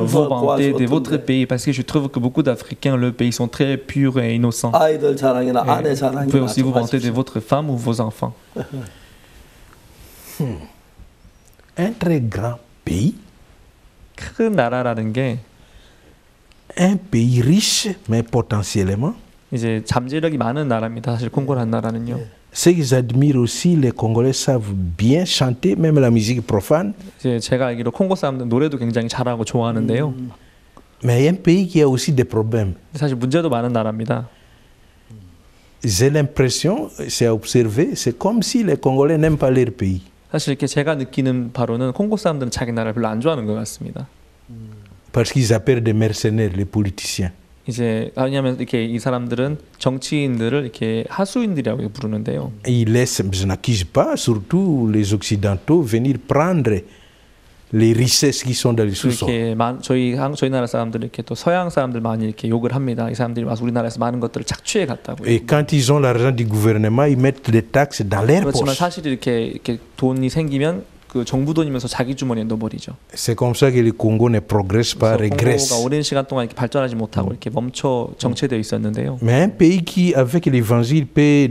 vanter de votre pays parce que je trouve que beaucoup d'Africains, leurs pays sont très purs et innocents. 아이들 자랑이나 아내 자랑이나. Vous pouvez aussi vous vanter de votre femme ou vos enfants. Un très grand pays. 큰 나라라는 게 un pays riche mais potentiellement. 이제 잠재력이 많은 나라입니다. 사실 콩고라는 나라는요. Ce qu'ils admirent aussi, les Congolais savent bien chanter, même la musique profane. 이제 제가 알기로 콩고 사람들 노래도 굉장히 잘하고 좋아하는데요. Mais il y a un pays qui a aussi des problèmes. 사실 문제도 많은 나라입니다. J'ai l'impression, c'est à observer, c'est comme si les Congolais n'aiment pas leur pays. 사실 이렇게 제가 느끼는 바로는 콩고 사람들은 자기 나라를 별로 안 좋아하는 것 같습니다. Parce qu'ils appellent des mercenaires, les politiciens. 이제 왜냐하면 이렇게 이 사람들은 정치인들을 이렇게 하수인들이라고 부르는데요. Ils laissent, je n'accuse pas, surtout les occidentaux, venir prendre les richesses qui sont dans les sous-sols. 이렇게 저희 나라 사람들 이렇게 또 서양 사람들 많이 이렇게 욕을 합니다. 이 사람들이 와서 우리나라에서 많은 것들을 착취해 갔다고. Et quand ils ont l'argent du gouvernement, ils mettent des taxes dans leurs poches. 그렇지만 사실 이렇게 돈이 생기면 그 정부 돈이면서 자기 주머니에 넣어버리죠. C'est comme ça que le Congo ne progresse pas, régresse. 콩고가 오랜 시간 동안 이렇게 발전하지 못하고 이렇게 정체되어 있었는데요. Mais un pays qui, avec l'évangile, peut,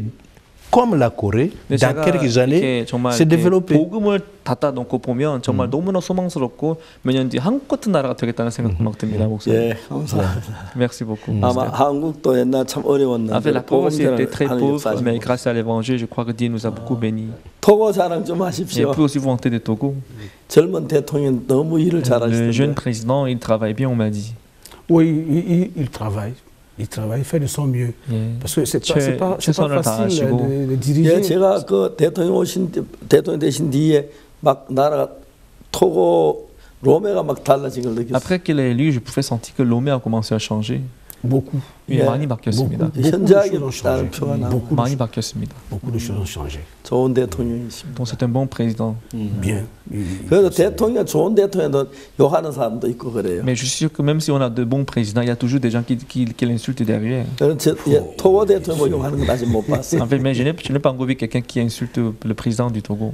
comme la Corée, dans quelques années, se développer. 복음을 갖다 놓고 보면 정말 너무나 소망스럽고 몇 년 뒤에 한국 같은 나라가 되겠다는 생각도 막 듭니다, 목사님. 예, 감사합니다. Merci beaucoup. 아마 한국도 옛날 참 어려웠는데 la Corée était très pauvre, mais grâce à l'évangile, je crois que Dieu nous a beaucoup bénis. 토고 자랑 좀 Et 하십시오. puis aussi vous vanter de Togo. 젊은 대통령 너무 일을 Le 잘하시던데. jeune président, il travaille bien, on m'a dit. Oui, il travaille. Il travaille, il fait de son mieux. Parce que c'est pas facile de diriger. 예, 제가 그 대통령 되신 뒤에 막 나라가 토고 로메가 막 달라진 걸 느꼈어요. Après qu'il est élu, je pouvais sentir que Lomé a commencé à changer. Beaucoup. 예, 많이 바뀌었습니다. 현저하게 따른 표가 나오고. 많이 바뀌었습니다. Beaucoup de choses ont changé. 좋은 대통령이십니다. Donc c'est un bon président. Bien. 그래도 대통령 좋은 대통령도 욕하는 사람도 있고 그래요. Mais je suis sûr que même si on a de bons présidents, il y a toujours des gens qui l'insultent derrière. 저는 토고 대통령 욕하는 건 아직 못 봤어요. En fait, mais je n'ai pas encore vu quelqu'un qui insulte le président du Togo.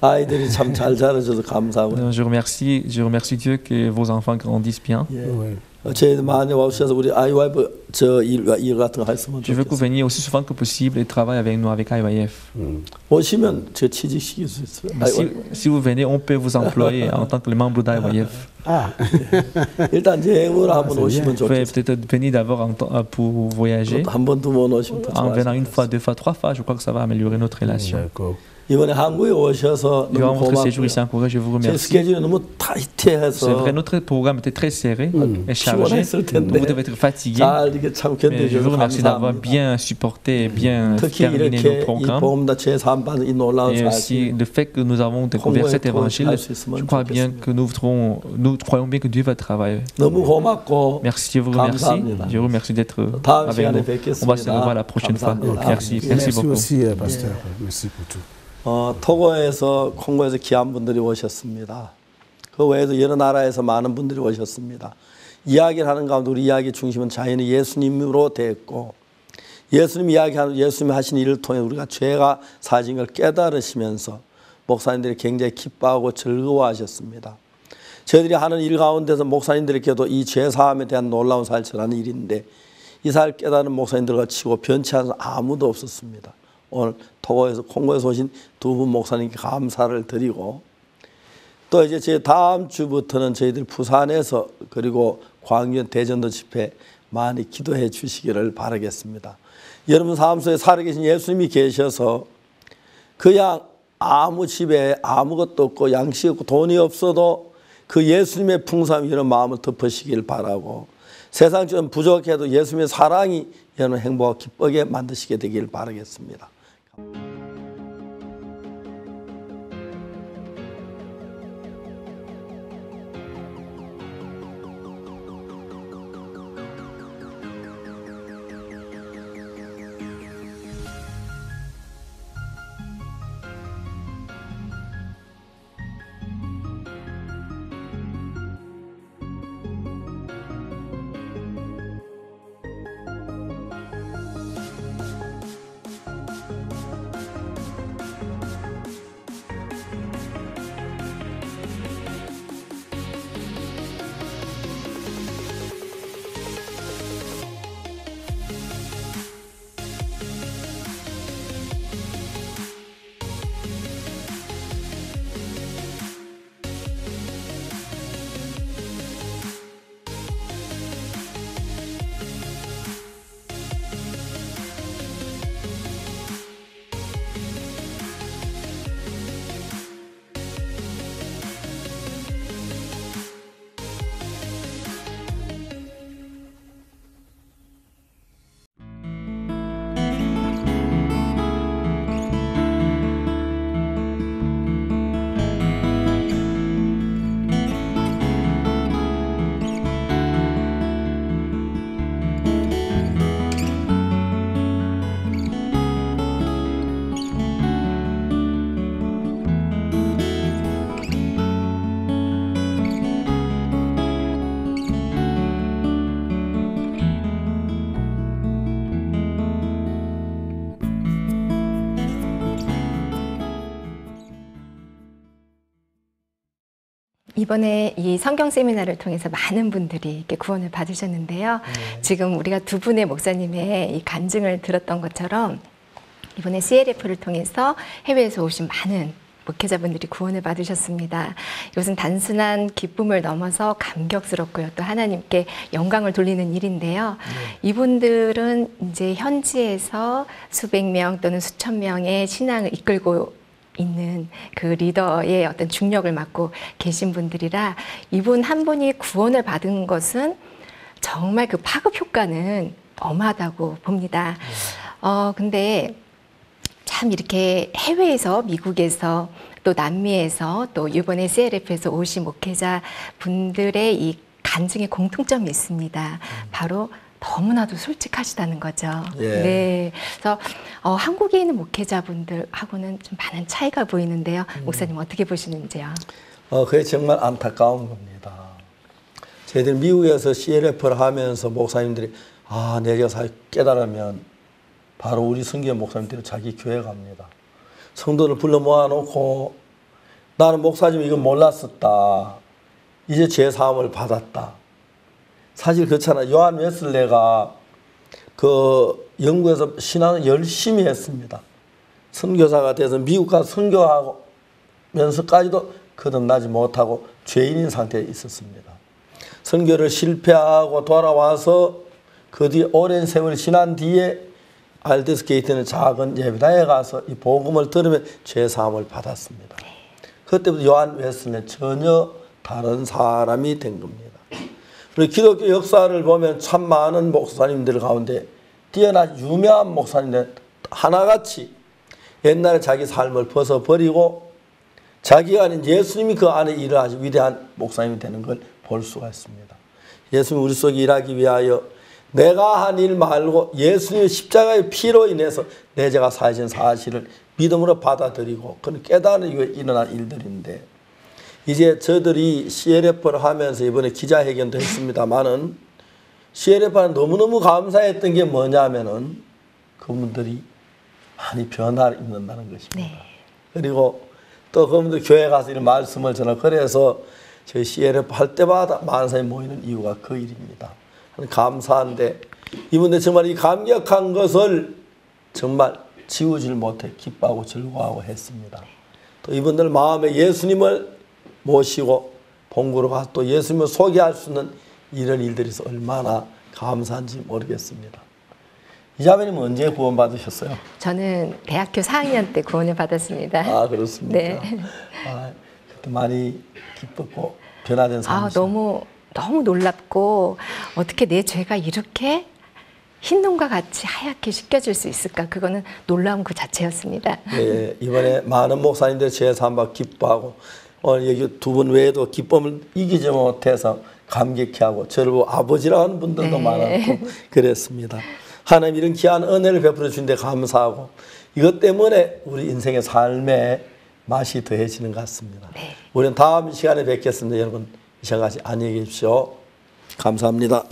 아이들이 참 잘 자라줘서 감사하고요. Je remercie Dieu que vos enfants grandissent bien. 저희도 많이 와주셔서 우리 IYF 일 같은 거 했으면 Je veux que vous veniez aussi souvent que possible et travailler avec nous avec IYF. 오시면 저 취직시킬 수 있어요. Si vous venez, on peut vous employer en tant que membre d'IYF. 일단 여행으로 한번 오시면 Vous pouvez 좋겠어요. peut-être venir d'abord pour voyager. 한 번, 두 번 오시면 더 En 좋아요. venant une fois, deux fois, trois fois, je crois que ça va améliorer notre relation. 이번에 한국에 오셔서 Durant 너무 votre séjour ici 고맙고요. en Corée, je vous 제 remercie. 스케줄이 너무 타이트해서 C'est vrai, notre programme était très serré et chargé. 피곤했을 텐데 Vous devez être fatigué. 잘 이게 참 Mais je vous 견뎌줘서 remercie d'avoir 감사합니다. bien supporté et bien 특히 terminé 이렇게 nos 이 programmes. 복음다 제3반 이 놀라운 Et aussi 사실 le fait que nous avons découvert cet évangile, je crois bien que nous croyons bien que Dieu va travailler. 너무 고맙고 Merci, je vous remercie. 감사합니다. Je vous remercie d'être 다음 avec 시간에 nous. 뵙겠습니다. On va se revoir la prochaine fois. 감사합니다. Merci, merci beaucoup. aussi, pasteur. Merci pour tout. 토고에서 콩고에서 귀한 분들이 오셨습니다. 그 외에도 여러 나라에서 많은 분들이 오셨습니다. 이야기를 하는 가운데 우리 이야기 중심은 자연히 예수님으로 됐고 예수님 이야기하는 예수님이 하신 일을 통해 우리가 죄가 사진 걸 깨달으시면서 목사님들이 굉장히 기뻐하고 즐거워하셨습니다. 저희들이 하는 일 가운데서 목사님들에게도 이 죄사함에 대한 놀라운 사실을 전하는 일인데 이 사실을 깨달은 목사님들과 치고 변치 않은 아무도 없었습니다. 오늘 토고에서 콩고에서 오신 두 분 목사님께 감사를 드리고 또 이제 제 다음 주부터는 저희들 부산에서 그리고 광년 대전도 집회 많이 기도해 주시기를 바라겠습니다. 여러분 삶 속에 살아계신 예수님이 계셔서 그냥 아무 집에 아무것도 없고 양식 없고 돈이 없어도 그 예수님의 풍성함이 이런 마음을 덮으시길 바라고 세상 좀 부족해도 예수님의 사랑이 여러분 행복하고 기쁘게 만드시게 되길 바라겠습니다. 이번에 이 성경 세미나를 통해서 많은 분들이 이렇게 구원을 받으셨는데요. 지금 우리가 두 분의 목사님의 이 간증을 들었던 것처럼 이번에 CLF를 통해서 해외에서 오신 많은 목회자분들이 구원을 받으셨습니다. 이것은 단순한 기쁨을 넘어서 감격스럽고요. 또 하나님께 영광을 돌리는 일인데요. 이분들은 이제 현지에서 수백 명 또는 수천 명의 신앙을 이끌고 있는 그 리더의 어떤 중력을 맡고 계신 분들이라 이분 한 분이 구원을 받은 것은 정말 그 파급 효과는 어마하다고 봅니다. 근데 참 이렇게 해외에서 미국에서 또 남미에서 또 이번에 CLF에서 오신 목회자 분들의 이 간증의 공통점이 있습니다. 바로 너무나도 솔직하시다는 거죠. 예. 네. 그래서 한국에 있는 목회자분들하고는 좀 많은 차이가 보이는데요. 목사님 어떻게 보시는지요? 그게 정말 안타까운 겁니다. 저희들 미국에서 CLF를 하면서 목사님들이 내가 깨달으면 바로 우리 성경 목사님들이 자기 교회 갑니다. 성도를 불러 모아놓고 나는 목사님 이거 몰랐었다. 이제 죄사함을 받았다. 사실 그렇잖아요. 요한 웨슬레가 그 영국에서 신앙을 열심히 했습니다. 선교사가 돼서 미국 가서 선교하면서까지도 거듭나지 못하고 죄인인 상태에 있었습니다. 선교를 실패하고 돌아와서 그 뒤에 오랜 세월이 지난 뒤에 알데스 게이트는 작은 예배당에 가서 이 복음을 들으면 죄사함을 받았습니다. 그때부터 요한 웨슬레는 전혀 다른 사람이 된 겁니다. 그리고 기독교 역사를 보면 참 많은 목사님들 가운데 뛰어난 유명한 목사님들 하나같이 옛날에 자기 삶을 벗어버리고 자기가 아닌 예수님이 그 안에 일을 하시 위대한 목사님이 되는 걸 볼 수가 있습니다. 예수님이 우리 속에 일하기 위하여 내가 한 일 말고 예수님의 십자가의 피로 인해서 내 죄가 사하신 사실을 믿음으로 받아들이고 그런 깨달음을 위해 일어난 일들인데 이제 저들이 CLF를 하면서 이번에 기자회견도 했습니다만은 CLF는 너무너무 감사했던 게 뭐냐면은 그분들이 많이 변화를 입는다는 것입니다. 네. 그리고 또 그분들 교회 가서 이런 말씀을 전하고 그래서 저희 CLF 할 때마다 많은 사람이 모이는 이유가 그 일입니다. 감사한데 이분들 정말 이 감격한 것을 정말 지우질 못해 기뻐하고 즐거워하고 했습니다. 또 이분들 마음에 예수님을 모시고 본구로 가서 또 예수님을 소개할 수 있는 이런 일들이 있어 얼마나 감사한지 모르겠습니다. 이자매님은 언제 구원 받으셨어요? 저는 대학교 4학년 때 구원을 받았습니다. 아, 그렇습니까? 네. 아, 그때 많이 기뻤고 변화된 삶이죠. 너무 놀랍고 어떻게 내 죄가 이렇게 흰눈과 같이 하얗게 씻겨질 수 있을까? 그거는 놀라운 그 자체였습니다. 네, 이번에 많은 목사님들 제사함받고 기뻐하고 오늘 여기 두 분 외에도 기쁨을 이기지 못해서 감격해하고 저를 아버지라 하는 분들도 네. 많았고 그랬습니다. 하나님 이런 귀한 은혜를 베풀어 주신 데 감사하고 이것 때문에 우리 인생의 삶에 맛이 더해지는 것 같습니다. 네. 우리는 다음 시간에 뵙겠습니다. 여러분 이 시간까지 안녕히 계십시오. 감사합니다.